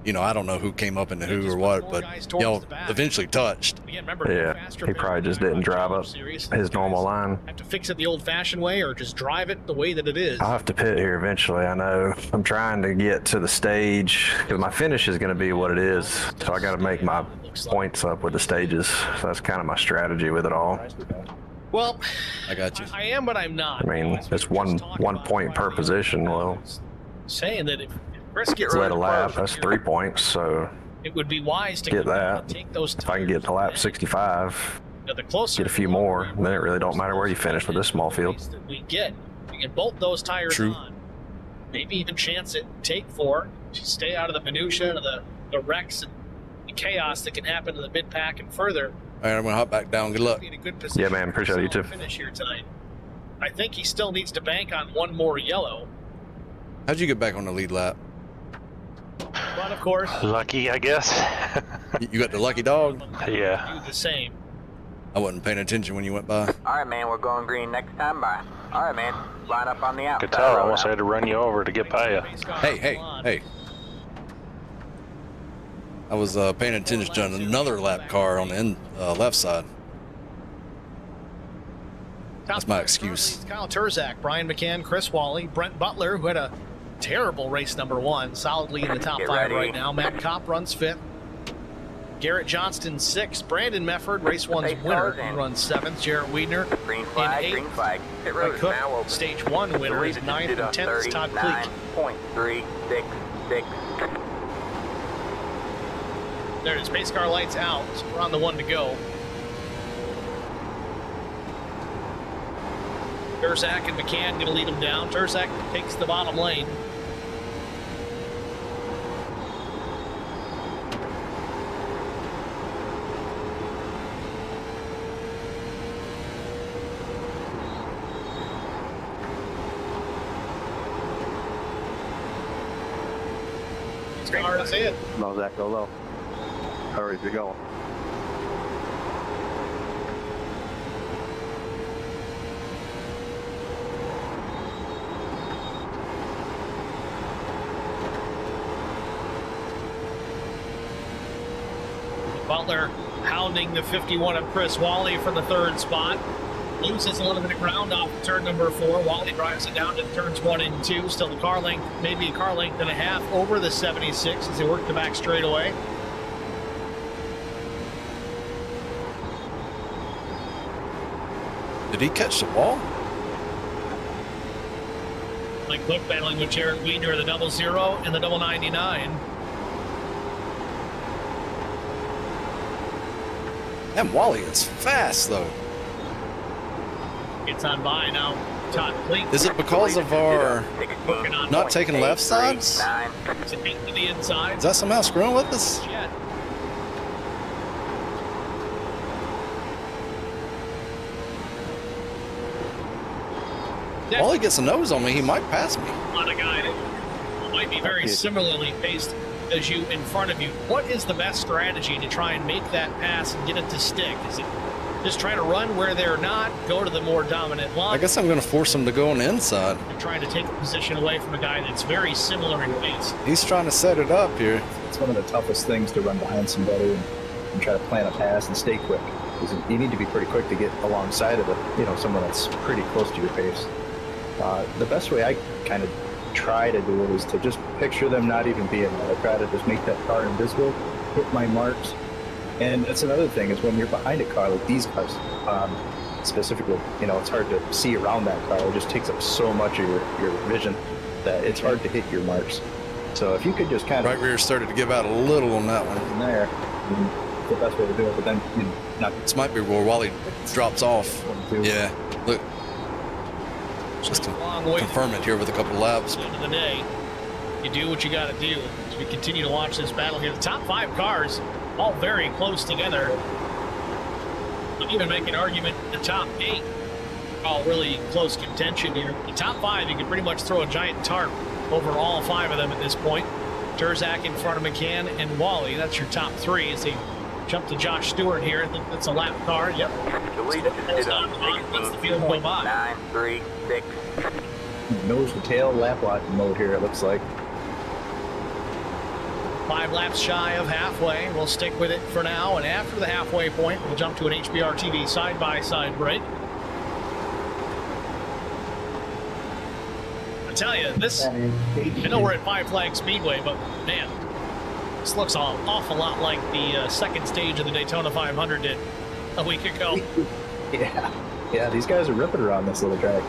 you know, I don't know who came up into who or what, but y'all eventually touched. Yeah, he probably just didn't drive up his normal line. Have to fix it the old-fashioned way or just drive it the way that it is. I'll have to pit here eventually, I know. I'm trying to get to the stage because my finish is going to be what it is, so I got to make my points up with the stages. So that's kind of my strategy with it all. Well, I got you. I am, but I'm not. I mean, it's one point per position. Well, saying that if Chris gets led a lap, that's 3 points. So it would be wise to get that. Take those if I can get to lap 65, the closer get a few more, then it really don't matter where you finish with this small field. We get bolt those tires on. Maybe even chance it. Take 4. Stay out of the minutia of the wrecks and the chaos that can happen to the mid pack and further. All right, I'm gonna hop back down. Good luck. Be in a good position Yeah, man. Appreciate it. You for a too. solid finish here tonight. I think he still needs to bank on one more yellow. How'd you get back on the lead lap? But of course, Lucky, I guess. You got the lucky dog? Yeah. do the same. I wasn't paying attention when you went by. All right, man, we're going green next time by. All right, man, line up on the outside. Could tell. I road almost now. had to run you over to get by you. Hey. I was paying attention to another lap car on the left side. That's my excuse. Kyle Turzak, Brian McCann, Chris Wally, Brent Butler, who had a terrible race number 1, solidly in the top Get 5 ready. right now. Matt Kopp runs 5th. Garrett Johnston 6th. Brandon Mefford, race 1's Pace winner, cars in. runs 7th. Jarrett Wiedner Green in flag, 8th. green flag. Pit Mike road is Cook, now open. stage 1 winner, is 9th, and 10th is Todd Cleek. 39.366. There it is. Pace car lights out, so we're on the 1 to go. Turzak and McCann going to lead him down. Turzak takes the bottom lane. His car is in. No, Zach, go low. Hurry, you're going. Butler hounding the 51 of Chris Wally for the 3rd spot. Loses a little bit of ground off turn number 4. Wally drives it down to turns 1 and 2. Still the car length, maybe a car length and a half over the 76 as they work the back straightaway. Did he catch the wall? Like Cook battling with Jarrett Wiedner, the 00 and the 99. That Wally is fast though. Gets on by now. Todd Cleek. Is it because of our working on not taking left sides? to get to the inside? Is that somehow screwing with us? Yet. Wally gets a nose on me, he might pass me. A lot of guy that might be very similarly paced as you in front of you. What is the best strategy to try and make that pass and get it to stick? Is it just trying to run where they're not, go to the more dominant line? I guess I'm going to force him to go on the inside. You're trying to take the position away from a guy that's very similar in pace. He's trying to set it up here. It's one of the toughest things to run behind somebody and try to plan a pass and stay quick. Because you need to be pretty quick to get alongside of someone that's pretty close to your pace. The best way I kind of try to do it is to just picture them not even being there. I try to just make that car invisible, hit my marks. And that's another thing is when you're behind a car like these cars, specifically, it's hard to see around that car. It just takes up so much of your vision that it's hard to hit your marks. So if you could just kind of... Right rear started to give out a little on that one. In there, the best way to do it, but then not... This might be where Wally drops off. Yeah, look. Just to confirm it here with a couple laps. At the end of the day, you do what you got to do. As we continue to watch this battle here, the top 5 cars all very close together. I'll even make an argument the top 8 all really close contention here. The top 5, you can pretty much throw a giant tarp over all 5 of them at this point. Turzak in front of McCann and Wally. That's your top 3 as they jump to Josh Stewart here. I think that's a lap car. Yep. Lets the field go by. 936. Nose to tail lap lock mode here, it looks like. 5 laps shy of halfway. We'll stick with it for now, and after the halfway point, we'll jump to an HBR TV side-by-side break. I tell you, I know we're at Five Flag Speedway, but man, this looks an awful lot like the second stage of the Daytona 500 did a week ago. Yeah, these guys are ripping around this little track.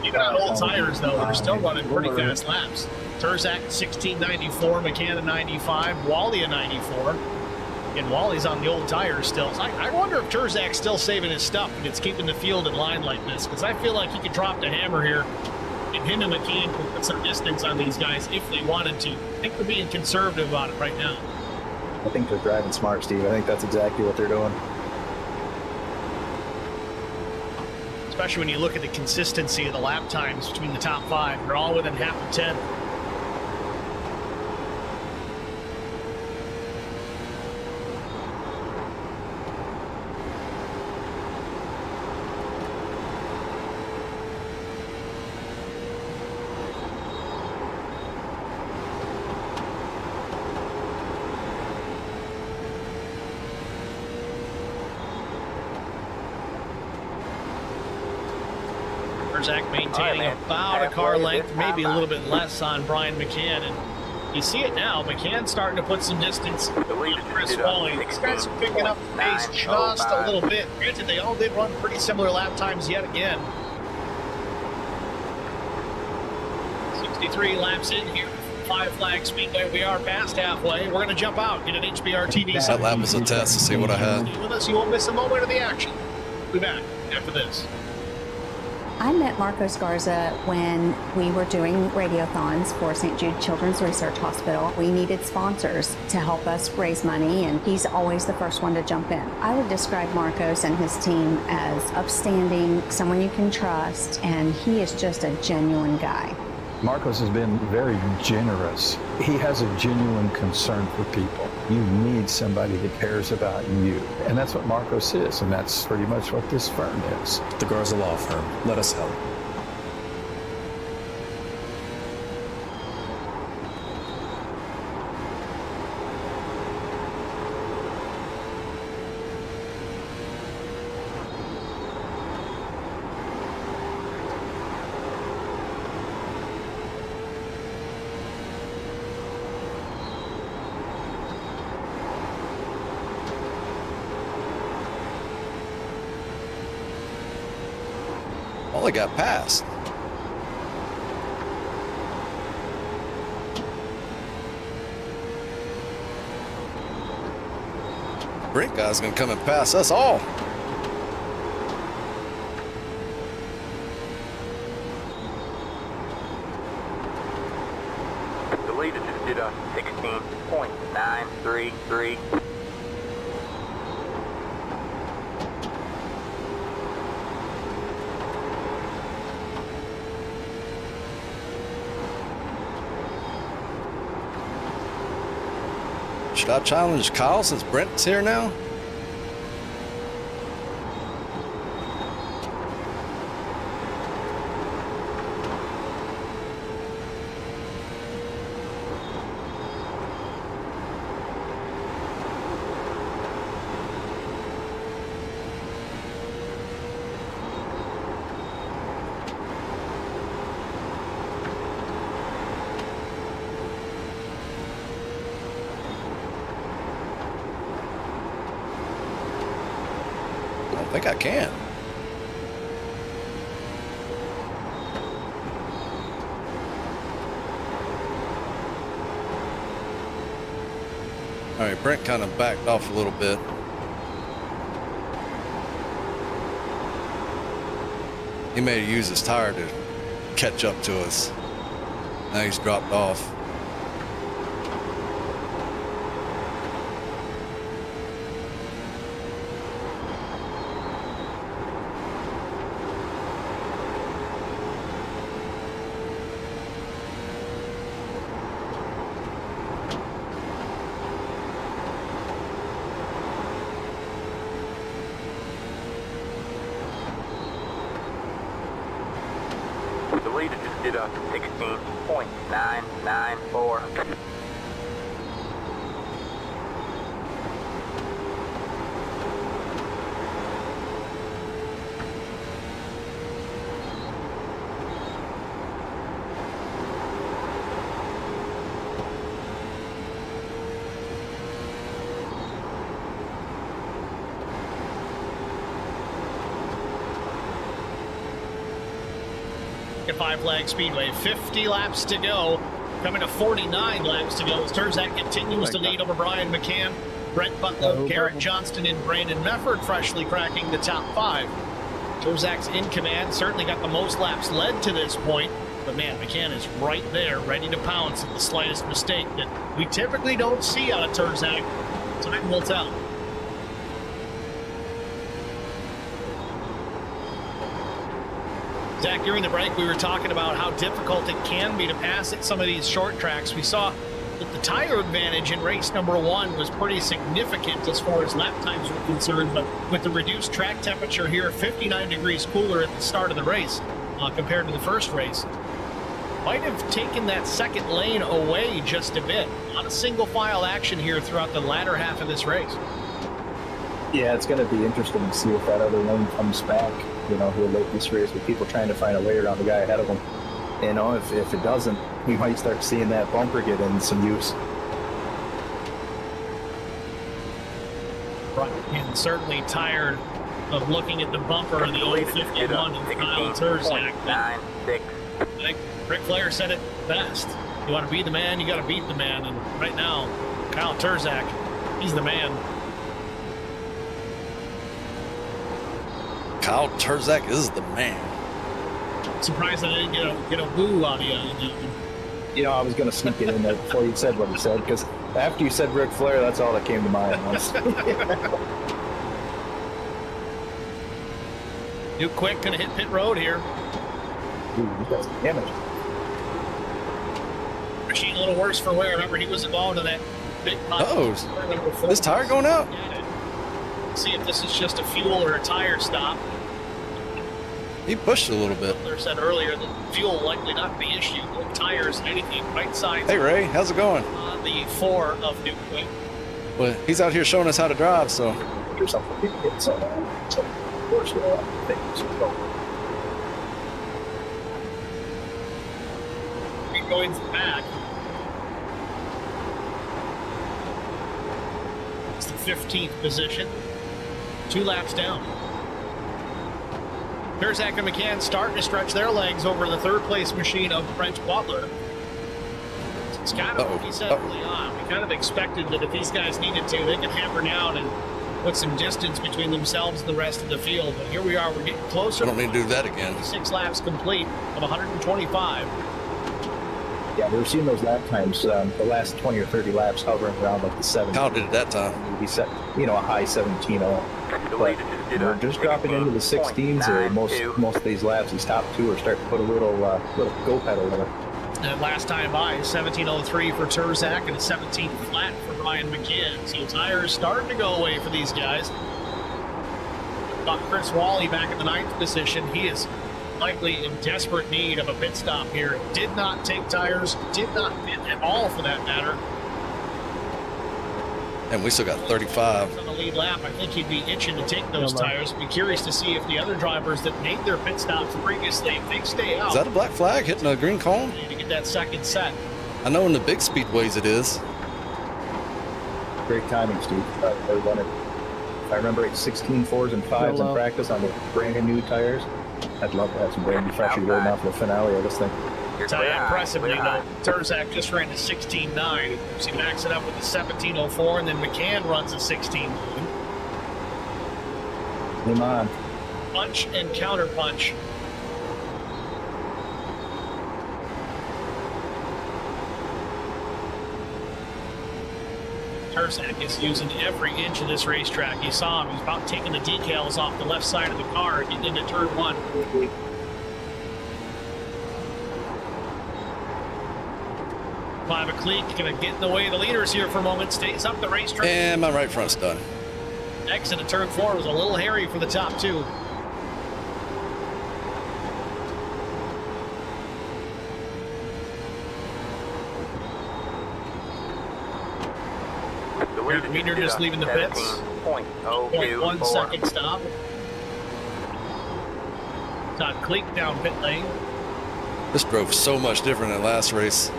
Even on old tires, though, they're still running pretty fast laps. Turzak 1694, McCann 95, Wally 94. And Wally's on the old tires still. So I wonder if Turzak's still saving his stuff and it's keeping the field in line like this. Because I feel like he could drop the hammer here. And him and McCann could put some distance on these guys if they wanted to. I think they're being conservative about it right now. I think they're driving smart, Steve. I think that's exactly what they're doing. Especially when you look at the consistency of the lap times between the top 5. They're all within half a tenth. Zach maintaining about a car length, maybe a little bit less on Brian McCann, and you see it now. McCann's starting to put some distance on Chris Foley. These guys are picking up the pace just a little bit. Granted, they all did run pretty similar lap times yet again. 63 laps in here. 5 Flag Speedway. We are past halfway. We're going to jump out, get an HBR TV. That lap was a test to see what I had. With us, you won't miss a moment of the action. We'll be back after this. I met Marco Sgarza when we were doing radiothons for St. Jude Children's Research Hospital. We needed sponsors to help us raise money, and he's always the first one to jump in. I would describe Marcos and his team as upstanding, someone you can trust, and he is just a genuine guy. Marcos has been very generous. He has a genuine concern for people. You need somebody that cares about you. And that's what Marcos is, and that's pretty much what this firm is. The Garza Law Firm. Let us help. Well, they got passed. Brink guy's gonna come and pass us all. The leader just did a 16.933. Should I challenge Kyle since Brent's here now? I think I can. All right, Brent kind of backed off a little bit. He may have used his tire to catch up to us. Now he's dropped off. The leader just did a 16.994. At 5 Flag Speedway, 50 laps to go. Coming to 49 laps to go. As Terzak continues to lead over Brian McCann, Brent Butler, Garrett Johnston, and Brandon Mefford freshly cracking the top 5. Terzak's in command, certainly got the most laps led to this point. But man, McCann is right there, ready to pounce at the slightest mistake that we typically don't see out of Terzak. Time will tell. Zach, during the break, we were talking about how difficult it can be to pass at some of these short tracks. We saw that the tire advantage in race number 1 was pretty significant as far as lap times were concerned, but with the reduced track temperature here, 59 degrees cooler at the start of the race compared to the first race, might have taken that second lane away just a bit. Not a single file action here throughout the latter half of this race. Yeah, it's going to be interesting to see if that other lane comes back, you know, here late this race with people trying to find a way around the guy ahead of them. You know, if it doesn't, we might start seeing that bumper get in some use. And certainly tired of looking at the bumper in the old 51 of Kyle Terzak. I think Ric Flair said it best. You want to be the man, you got to beat the man. And right now, Kyle Terzak, he's the man. Kyle Terzak is the man. Surprised that I didn't get a woo out of you. You know, I was going to sneak it in there before you said what you said, because after you said Ric Flair, that's all that came to mind. New Quick going to hit pit road here. Ooh, that's damage. Machine a little worse for wear. Remember, he was involved in that big pop. Oh, this tire going out? See if this is just a fuel or a tire stop. He pushed a little bit. They said earlier that fuel will likely not be issue. No tires, anything, right side. Hey Ray, how's it going? On the 4 of New Quick. Well, he's out here showing us how to drive, so. There's something it's Keep going back. It's the 15th position. 2 laps down. Terzak and McCann starting to stretch their legs over the 3rd place machine of French Butler. It's kind of what he said early on. We kind of expected that if these guys needed to, they could hammer down and put some distance between themselves and the rest of the field. But here we are, we're getting closer. I don't need to do that again. 6 laps complete of 125. Yeah, we were seeing those lap times, the last 20 or 30 laps hovering around like the 7. Kyle did it that time. He set, you know, a high 17.0. But we're just dropping into the 16s here. Most of these laps, these top 2 are starting to put a little go pedal in it. And last time by, 17.03 for Terzak and a 17 flat for Ryan McCann. So tires starting to go away for these guys. Got Chris Wally back in the 9th position. He is likely in desperate need of a pit stop here. Did not take tires, did not fit at all for that matter. And we still got 35. On the lead lap, I think he'd be itching to take those tires. Be curious to see if the other drivers that made their pit stops previously, if they stay out. Is that a black flag hitting a green cone? To get that second set. I know in the big speedways it is. Great timing, Steve. If I remember, it's 16 4s and 5s in practice on the brand new tires. I'd love to have some brand new freshers going out for the finale of this thing. Impressively, though, Terzak just ran a 16.9. He backs it up with a 17.04, and then McCann runs a 16.9. Come on. Punch and counter punch. Terzak is using every inch of this racetrack. You saw him. He's about taking the decals off the left side of the car getting into turn 1. Clive Cleek going to get in the way of the leaders here for a moment. Stays up the racetrack. And my right front's done. Exit of turn 4 was a little hairy for the top 2. Meter just leaving the pits. 0.1 second stop. Todd Cleek down pit lane. This drove so much different than last race.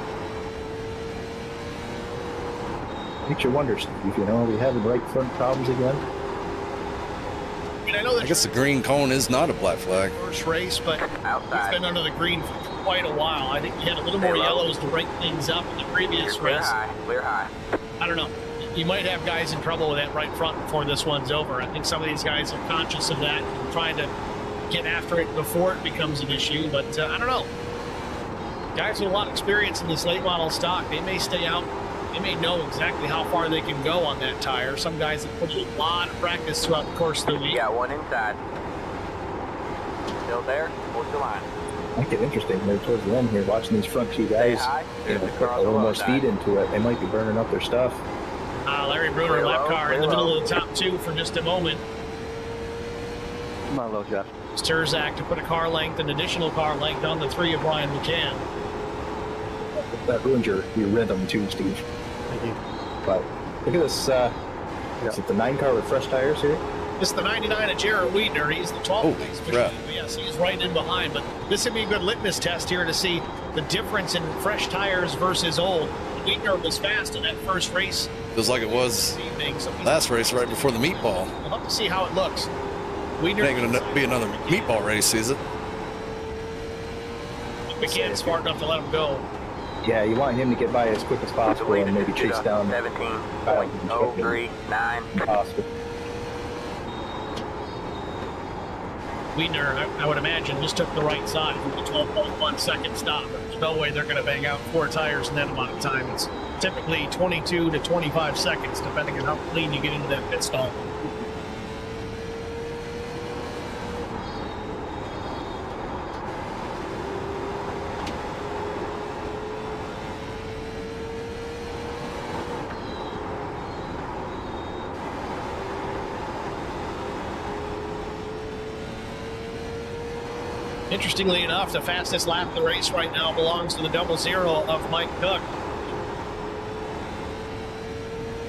Makes you wonder, Steve, you know, are we having right front problems again? I mean, I know that I guess the green cone is not a black flag. First race, but it's been under the green for quite a while. I think we had a little more yellows to break things up in the previous race. Clear high. I don't know. You might have guys in trouble with that right front before this one's over. I think some of these guys are conscious of that and trying to get after it before it becomes an issue, but I don't know. Guys with a lot of experience in this late model stock, they may stay out. They may know exactly how far they can go on that tire. Some guys have put a lot of practice throughout the course of the week. You got one inside. Still there? Hold your line. Might get interesting there towards the end here, watching these front two guys, put a little more speed into it. They might be burning up their stuff. Larry Bruner, lap car in the middle of the top two for just a moment. Come on, low Jeff. Sturzak to put a car length, an additional car length on the 3 of Ryan McCann. That ruined your rhythm too, Steve. Thank you. But look at this. Is it the 9 car with fresh tires here? This is the 99 of Jared Wiedner. He's the 12th place. Yes, he's right in behind. But this would be a good litmus test here to see the difference in fresh tires versus old. Wiedner was fast in that first race. Feels like it was last race right before the meatball. We'll have to see how it looks. It ain't going to be another meatball race, is it? McCann's smart enough to let him go. Yeah, you want him to get by as quick as possible and maybe chase down 17.039. Possible. Wiedner, I would imagine, just took the right side from the 12.1 second stop. There's no way they're going to bang out 4 tires in that amount of time. It's typically 22 to 25 seconds, depending on how clean you get into that pit stop. Interestingly enough, the fastest lap of the race right now belongs to the 00 of Mike Cook.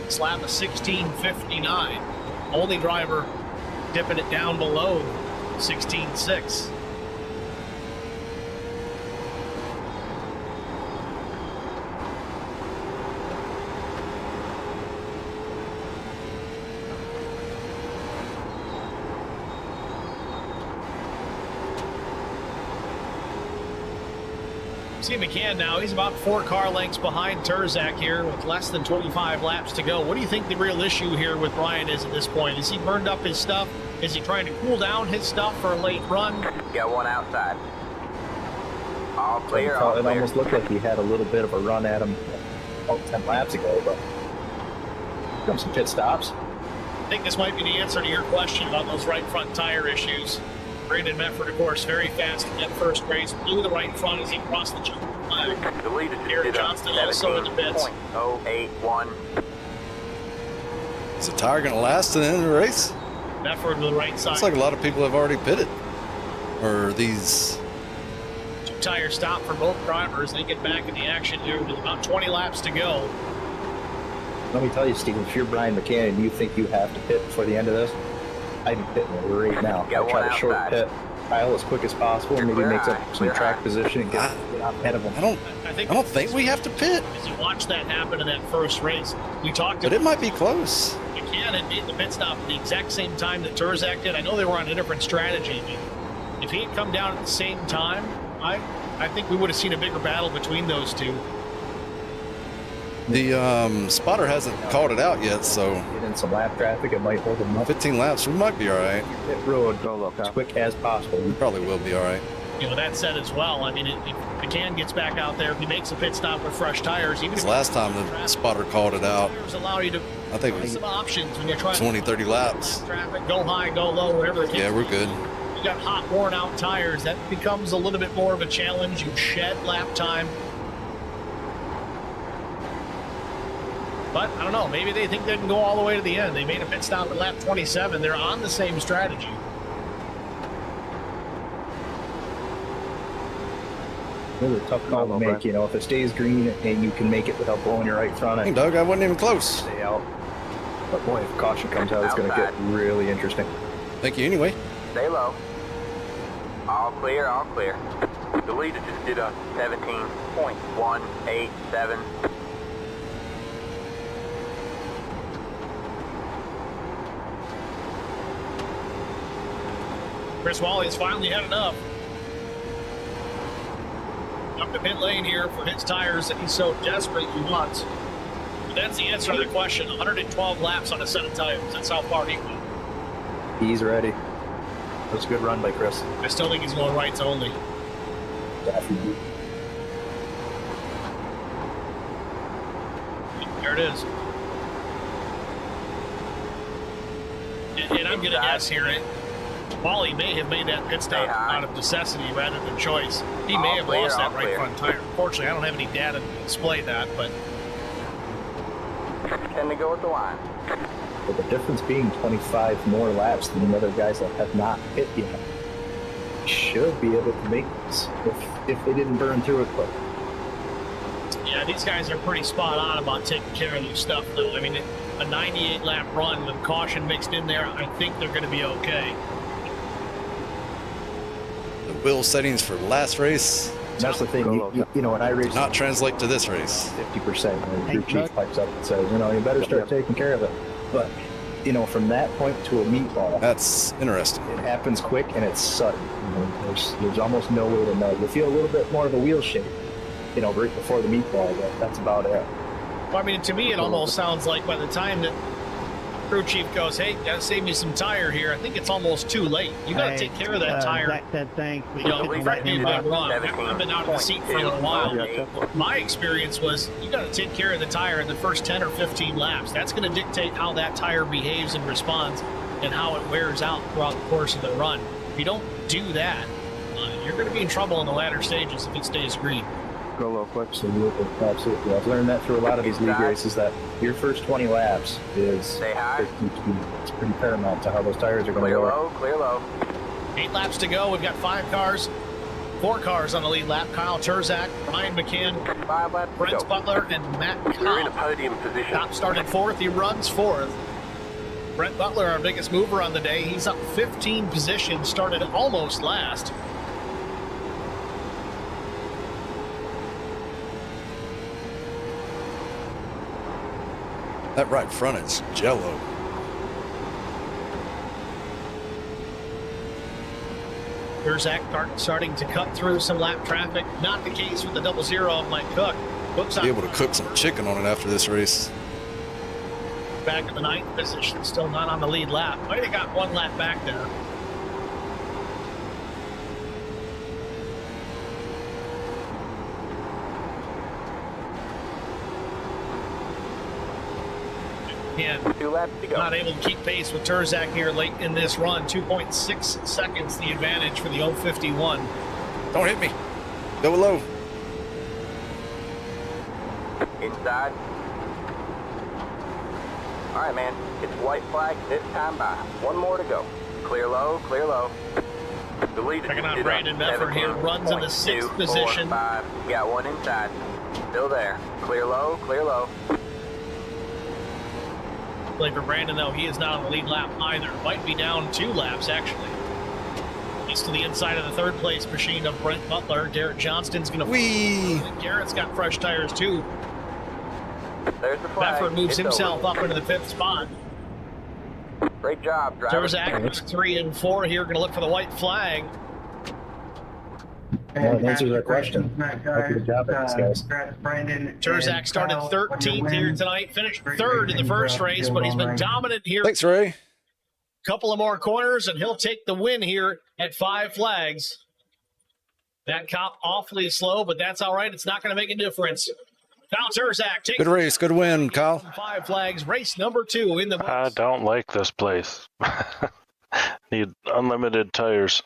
This lap is 16:59. Only driver dipping it down below 16:06. See McCann now, he's about 4 car lengths behind Turzak here with less than 25 laps to go. What do you think the real issue here with Brian is at this point? Has he burned up his stuff? Is he trying to cool down his stuff for a late run? Got one outside. All clear, It almost looked like he had a little bit of a run at him about 10 laps ago, but come some pit stops. I think this might be the answer to your question about those right front tire issues. Brandon Medford, of course, very fast in that first race. Blew the right front as he crossed the checkered flag. Eric Johnston also in the pits. 0.081. Is the tire going to last to the end of the race? Medford with the right side. Looks like a lot of people have already pitted. Or these... 2-tire stop for both drivers. They get back in the action here with about 20 laps to go. Let me tell you, Steve, if you're Brian McCann and you think you have to pit before the end of this, I'd be pitting right now. I try to short pit, pile as quick as possible, and maybe makes up some track position and get ahead of them. I don't think we have to pit. As you watch that happen in that first race, we talked. But it might be close. McCann had made the pit stop at the exact same time that Turzak did. I know they were on a different strategy. If he had come down at the same time, I think we would have seen a bigger battle between those two. The spotter hasn't called it out yet, so get in some lap traffic, it might hold them up. 15 laps, we might be all right. Pit road, as quick as possible. We probably will be all right. You know, that said as well, I mean, if McCann gets back out there, if he makes a pit stop with fresh tires, even if last time the spotter called it out, allow you to I think it was some options when you're trying 20-30 laps. Traffic, go high, go low, whatever the case. Yeah, we're good. You got hot, worn out tires. That becomes a little bit more of a challenge. You shed lap time. But, I don't know, maybe they think they can go all the way to the end. They made a pit stop at lap 27. They're on the same strategy. Really a tough call to make, you know, if it stays green and you can make it without blowing your right front. Hey, Doug, I wasn't even close. Stay out. But boy, if caution comes out, it's going to get really interesting. Thank you anyway. Stay low. All clear, all clear. The leader just did a 17.187. Chris Wally's finally had enough. Up the pit lane here for his tires that he's so desperately wants. But that's the answer to the question. 112 laps on a set of tires. That's how far he went. He's ready. That's a good run by Chris. I still think he's going rights only. Definitely. There it is. And I'm going to guess here, Wally may have made that pit stop out of necessity rather than choice. He may have lost that right front tire. Unfortunately, I don't have any data to display that, but... 10 to go at the line. But the difference being 25 more laps than the other guys that have not hit yet should be able to make this if they didn't burn through it quick. Yeah, these guys are pretty spot on about taking care of their stuff, though. I mean, a 98-lap run with caution mixed in there, I think they're going to be okay. The wheel settings for last race. That's the thing, you know, when I race, not translate to this race. 50%. And your chief pipes up and says, you know, you better start taking care of it. But, you know, from that point to a meatball, that's interesting. It happens quick and it's sudden. You know, there's almost no way to know. You feel a little bit more of a wheel shake, you know, right before the meatball, but that's about it. Well, I mean, to me, it almost sounds like by the time that crew chief goes, hey, gotta save me some tire here, I think it's almost too late. You gotta take care of that tire. Zach said thanks. You know, correct me if I'm wrong. I've been out of the seat for a little while. My experience was you gotta take care of the tire in the first 10 or 15 laps. That's gonna dictate how that tire behaves and responds and how it wears out throughout the course of the run. If you don't do that, you're gonna be in trouble in the latter stages if it stays green. Go a little quick. Absolutely. I've learned that through a lot of these league races that your first 20 laps is it's pretty paramount to how those tires are going to go. Clear low. 8 laps to go. We've got 4 cars on the lead lap. Kyle Terzak, Ryan McCann, Brent Butler, and Matt Cobb. You're in a podium position. Top started 4th. He runs 4th. Brent Butler, our biggest mover on the day. He's up 15 positions, started almost last. That right front is jello. Terzak starting to cut through some lap traffic. Not the case with the 00 of Mike Cook. Cook's Be able to cook some chicken on it after this race. Back in the 9th position, still not on the lead lap. Might have got 1 lap back there. And 2 laps to go. Not able to keep pace with Terzak here late in this run. 2.6 seconds the advantage for the 051. Don't hit me. Go low. Inside. All right, man. It's white flag this time by. 1 more to go. Clear low, clear low. The lead Checking out Brandon Mefford here. Runs in the 6th position. 4, 5. You got 1 inside. Still there. Clear low, clear low. For Brandon, though, he is not on the lead lap either. Might be down 2 laps, actually. He's to the inside of the 3rd place machine of Brent Butler. Garrett Johnston's going to... Garrett's got fresh tires, too. There's the flag. Mefford moves himself up into the 5th spot. Great job, driver. Terzak 3 and 4 here. Going to look for the white flag. Well, it answers that question. Good job, guys. Terzak started 13th here tonight, finished 3rd in the first race, but he's been dominant here. Thanks, Ray. Couple of more corners, and he'll take the win here at 5 flags. That cop awfully slow, but that's all right. It's not going to make a difference. Kyle Terzak takes good race, good win, Kyle. 5 flags, race number 2 in the books. I don't like this place. Need unlimited tires.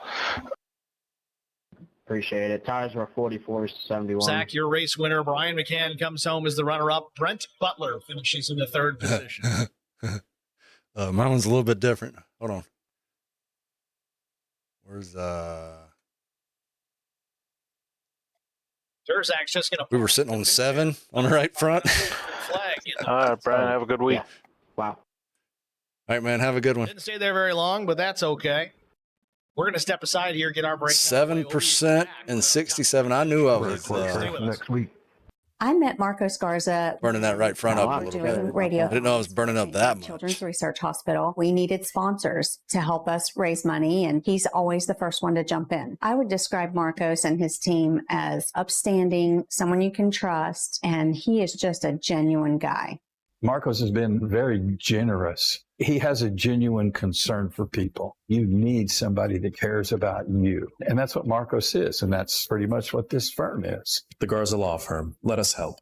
Appreciate it. Tires were 44.71. Zach, your race winner. Brian McCann comes home as the runner-up. Brent Butler finishes in the 3rd position. My one's a little bit different. Hold on. Where's Terzak's just going to... We were sitting on 7 on the right front. Flag. All right, Brian, have a good week. Yeah. Wow. All right, man, have a good one. Didn't stay there very long, but that's okay. We're going to step aside here, get our break. 7% and 67. I knew I was next week. I met Marcos Garza burning that right front up a little bit. Radio. I didn't know I was burning up that much. Children's Research Hospital. We needed sponsors to help us raise money, and he's always the first one to jump in. I would describe Marcos and his team as upstanding, someone you can trust, and he is just a genuine guy. Marcos has been very generous. He has a genuine concern for people. You need somebody that cares about you. And that's what Marcos is. And that's pretty much what this firm is. The Garza Law Firm. Let us help.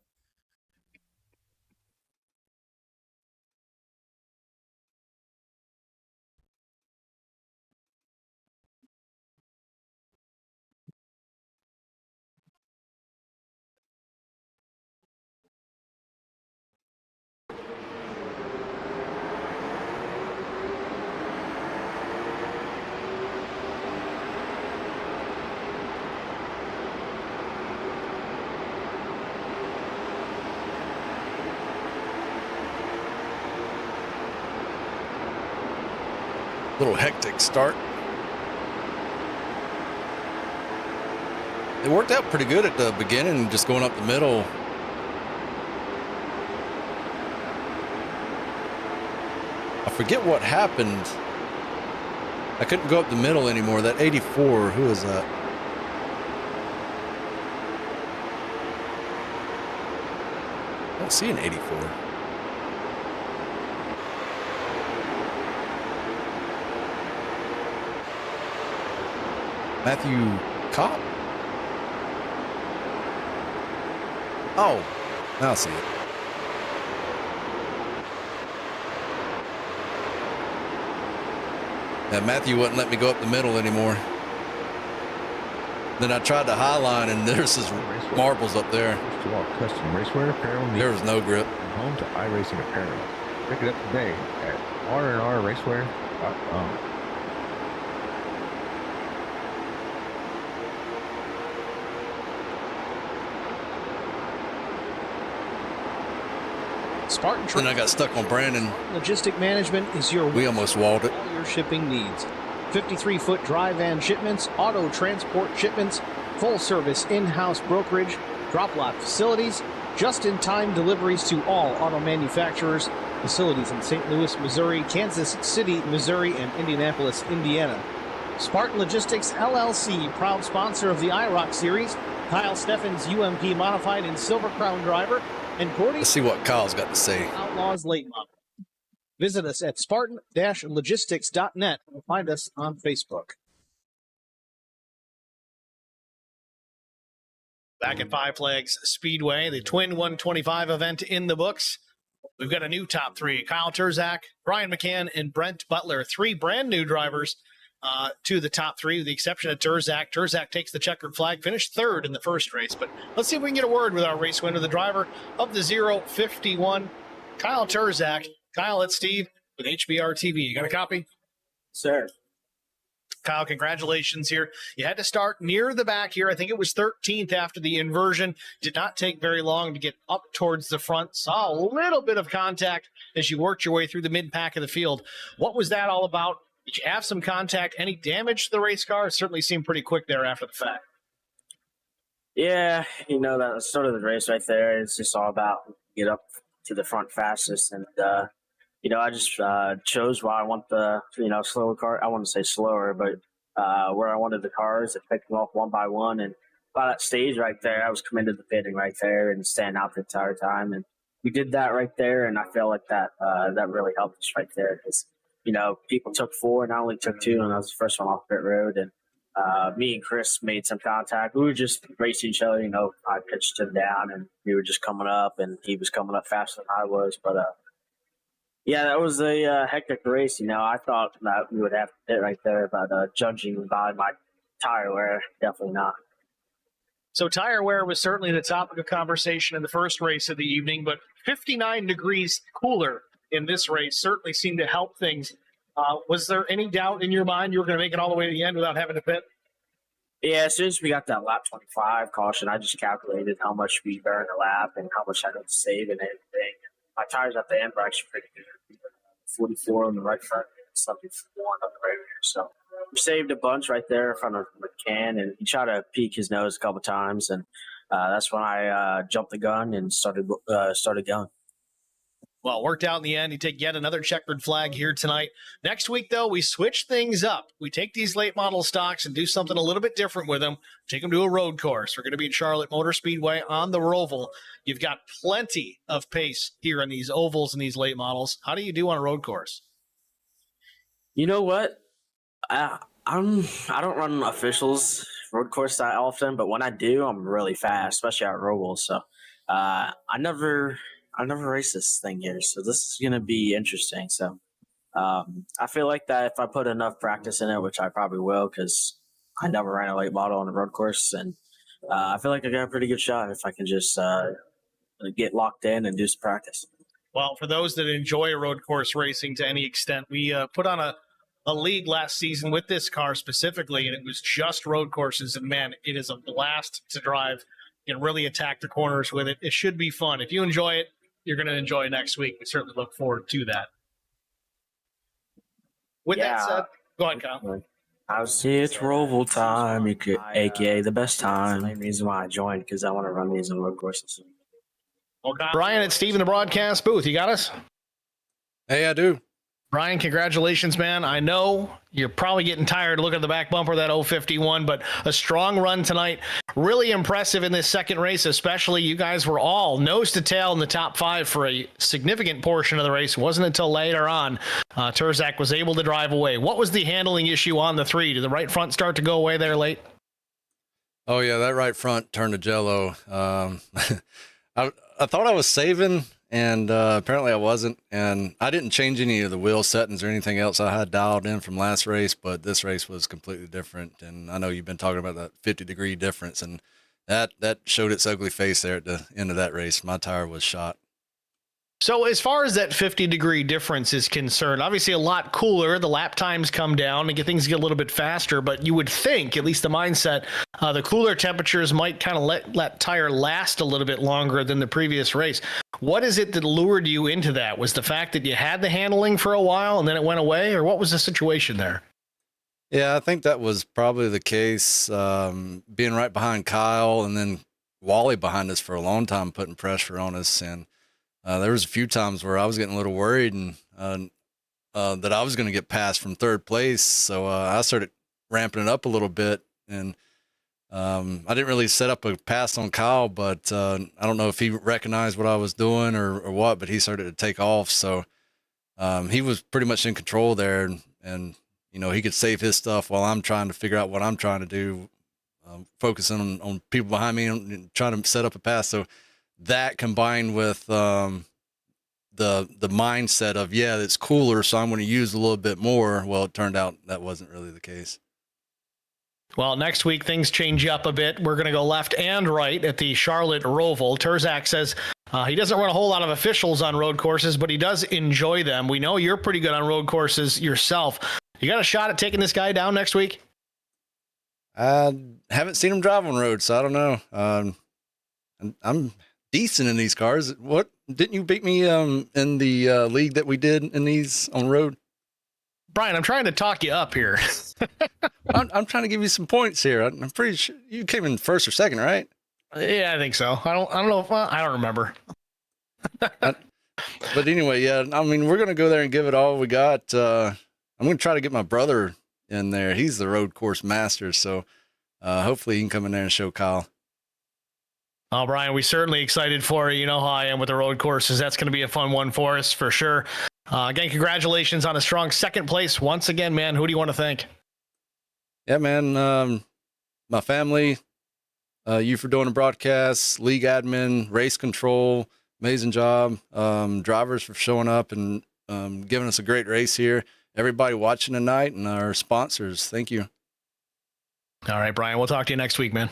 Little hectic start. It worked out pretty good at the beginning, just going up the middle. I forget what happened. I couldn't go up the middle anymore. That 84, who is that? I don't see an 84. Matthew Kopp? Oh, now I see it. Yeah, Matthew wouldn't let me go up the middle anymore. Then I tried the high line, and there's his marbles up there. To all custom racewear apparel. There was no grip. Home to iRacing apparel. Pick it up today at rnrraceware.com. Spartan Then I got stuck on Brandon. Logistic Management is your We almost walled it. all your shipping needs. 53-foot dry van shipments, auto transport shipments, full service in-house brokerage, drop lot facilities, just-in-time deliveries to all auto manufacturers, facilities in St. Louis, Missouri, Kansas City, Missouri, and Indianapolis, Indiana. Spartan Logistics LLC, proud sponsor of the IROC series, Kyle Steffens UMP modified and Silver Crown driver, and Gordy Let's see what Kyle's got to say. Outlaws late model. Visit us at spartan-logistics.net and find us on Facebook. Back at Five Flags Speedway, the Twin 125 event in the books. We've got a new top three: Kyle Turzak, Brian McCann, and Brent Butler. Three brand new drivers to the top three, with the exception of Turzak. Turzak takes the checkered flag, finished third in the first race. But let's see if we can get a word with our race winner, the driver of the 051, Kyle Turzak. Kyle, it's Steve with HBR TV. You got a copy? Sir. Kyle, congratulations here. You had to start near the back here. I think it was 13th after the inversion. Did not take very long to get up towards the front. Saw a little bit of contact as you worked your way through the mid-pack of the field. What was that all about? Did you have some contact? Any damage to the race car? It certainly seemed pretty quick there after the fact. Yeah, that was sort of the race right there. It's just all about get up to the front fastest. And, I just chose where I want the, slower car. I wouldn't say slower, but where I wanted the cars to pick them off one by one. And by that stage right there, I was committed to pitting right there and staying out the entire time. And we did that right there, and I feel like that really helped us right there because, people took four, and I only took two, and I was the first one off pit road. And me and Chris made some contact. We were just racing each other. I pitched him down, and we were just coming up, and he was coming up faster than I was. But, yeah, that was a hectic race. I thought that we would have to pit right there, but judging by my tire wear, definitely not. So tire wear was certainly the topic of conversation in the first race of the evening, but 59 degrees cooler in this race certainly seemed to help things. Was there any doubt in your mind you were going to make it all the way to the end without having to pit? Yeah, as soon as we got that lap 25 caution, I just calculated how much we burned a lap and how much I had to save and everything. My tires at the end were actually pretty good. 44 on the right front, 71 on the right rear. So we saved a bunch right there in front of McCann, and he tried to peek his nose a couple times, and that's when I jumped the gun and started going. Well, it worked out in the end. You take yet another checkered flag here tonight. Next week, though, we switch things up. We take these late model stocks and do something a little bit different with them. Take them to a road course. We're going to be at Charlotte Motor Speedway on the Roval. You've got plenty of pace here in these ovals and these late models. How do you do on a road course? You know what? I don't run officials road course that often, but when I do, I'm really fast, especially at Roval. So I never raced this thing here, so this is going to be interesting. So I feel like that if I put enough practice in it, which I probably will because I never ran a late model on the road course, and I feel like I got a pretty good shot if I can just get locked in and do some practice. Well, for those that enjoy road course racing to any extent, we put on a league last season with this car specifically, and it was just road courses, and man, it is a blast to drive. You can really attack the corners with it. It should be fun. If you enjoy it, you're going to enjoy next week. We certainly look forward to that. With that said, go ahead, Kyle. It's Roval time, aka the best time. The main reason why I joined because I want to run these on road courses. Brian, it's Steve in the broadcast booth. You got us? Hey, I do. Brian, congratulations, man. I know you're probably getting tired of looking at the back bumper of that 051, but a strong run tonight. Really impressive in this second race, especially. You guys were all nose to tail in the top 5 for a significant portion of the race. It wasn't until later on Turzak was able to drive away. What was the handling issue on the 3? Did the right front start to go away there late? Oh, yeah, that right front turned to jello. I thought I was saving, and apparently I wasn't. And I didn't change any of the wheel settings or anything else I had dialed in from last race, but this race was completely different. And I know you've been talking about that 50-degree difference, and that showed its ugly face there at the end of that race. My tire was shot. So as far as that 50-degree difference is concerned, obviously a lot cooler. The lap times come down and things get a little bit faster, but you would think, at least the mindset, the cooler temperatures might kind of let tire last a little bit longer than the previous race. What is it that lured you into that? Was the fact that you had the handling for a while and then it went away, or what was the situation there? Yeah, I think that was probably the case. Being right behind Kyle and then Wally behind us for a long time, putting pressure on us. And there was a few times where I was getting a little worried and that I was going to get passed from third place. So I started ramping it up a little bit. And I didn't really set up a pass on Kyle, but I don't know if he recognized what I was doing or what, but he started to take off. So he was pretty much in control there. And you know, he could save his stuff while I'm trying to figure out what I'm trying to do, focusing on people behind me and trying to set up a pass. So that combined with the mindset of, yeah, it's cooler, so I'm going to use a little bit more. Well, it turned out that wasn't really the case. Well, next week, things change up a bit. We're going to go left and right at the Charlotte Roval. Turzak says he doesn't run a whole lot of officials on road courses, but he does enjoy them. We know you're pretty good on road courses yourself. You got a shot at taking this guy down next week? I haven't seen him drive on road, so I don't know. I'm decent in these cars. What, didn't you beat me in the league that we did in these on road? Brian, I'm trying to talk you up here. I'm trying to give you some points here. I'm pretty sure you came in first or second, right? Yeah, I think so. I don't know if I don't remember. But anyway, yeah, I mean, we're gonna go there and give it all we got. I'm gonna try to get my brother in there. He's the road course master, so hopefully he can come in there and show Kyle. Oh, Brian, we're certainly excited for you. You know how I am with the road courses. That's going to be a fun one for us for sure. Again, congratulations on a strong second place once again, man. Who do you want to thank? Yeah, man, my family, you for doing the broadcast, league admin, race control, amazing job. Drivers for showing up and giving us a great race here. Everybody watching tonight and our sponsors, thank you. All right, Brian, we'll talk to you next week, man.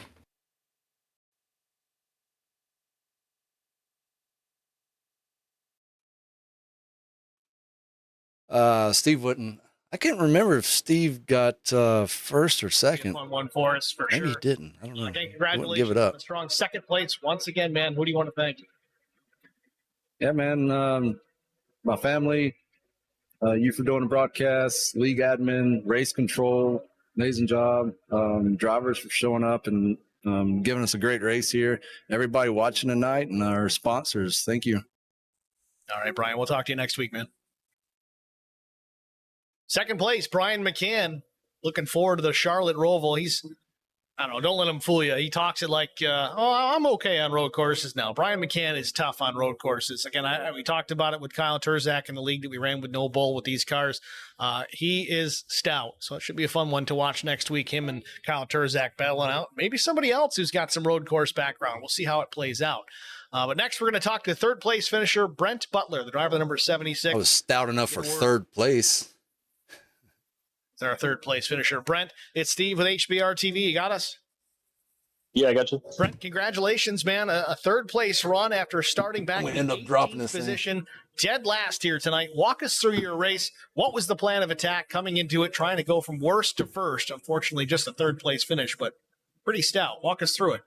Steve wouldn't. I can't remember if Steve got first or second. One for us for Maybe sure. he didn't. I don't know. Again, congratulations give it up. on a strong second place once again, man. Who do you want to thank? Yeah, man. My family, you for doing the broadcast, league admin, race control, amazing job. Drivers for showing up and giving us a great race here. Everybody watching tonight and our sponsors, thank you. All right, Brian, we'll talk to you next week, man. Second place, Brian McCann. Looking forward to the Charlotte Roval. I don't know, don't let him fool you. He talks it like, I'm okay on road courses now. Brian McCann is tough on road courses. Again, we talked about it with Kyle Turzak in the league that we ran with No Bull with these cars. He is stout, so it should be a fun one to watch next week, him and Kyle Turzak battling out. Maybe somebody else who's got some road course background. We'll see how it plays out. But next, we're going to talk to third place finisher Brent Butler, the driver of the number 76. I was stout enough for third place. Our third place finisher, Brent. It's Steve with HBR TV. You got us? Yeah, I got you. Brent, congratulations, man. A third place run after starting back in end up dropping this position. Dead last here tonight. Walk us through your race. What was the plan of attack coming into it, trying to go from worst to first? Unfortunately, just a third place finish, but pretty stout. Walk us through it.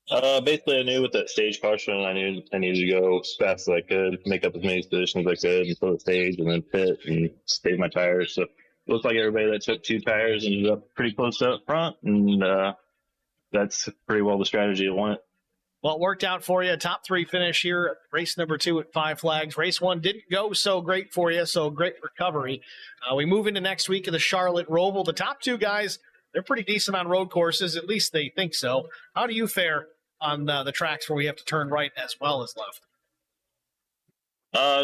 Basically, I knew with that stage caution, I knew I needed to go as fast as I could, make up as many positions as I could until the stage, and then pit and save my tires. So it looks like everybody that took 2 tires ended up pretty close to up front, and that's pretty well the strategy I wanted. Well, it worked out for you. Top 3 finish here. Race number 2 at 5 Flags. Race 1 didn't go so great for you, so great recovery. We move into next week of the Charlotte Roval. The top 2 guys, they're pretty decent on road courses. At least they think so. How do you fare on the tracks where we have to turn right as well as left?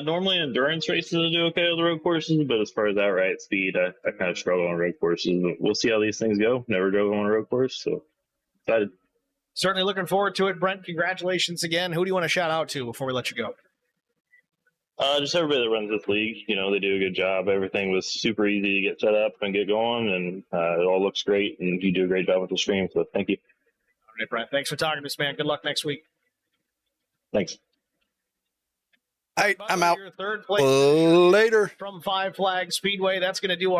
Normally endurance races I do okay on the road courses, but as far as outright speed, I kind of struggle on road courses. But we'll see how these things go. Never drove on a road course, so excited. Certainly looking forward to it. Brent, congratulations again. Who do you want to shout out to before we let you go? Just everybody that runs this league. You know, they do a good job. Everything was super easy to get set up and get going, and it all looks great, and you do a great job with the stream, so thank you. All right, Brent. Thanks for talking to us, man. Good luck next week. Thanks. All right, I'm out. Your third place Later. from 5 Flags Speedway. That's going to do our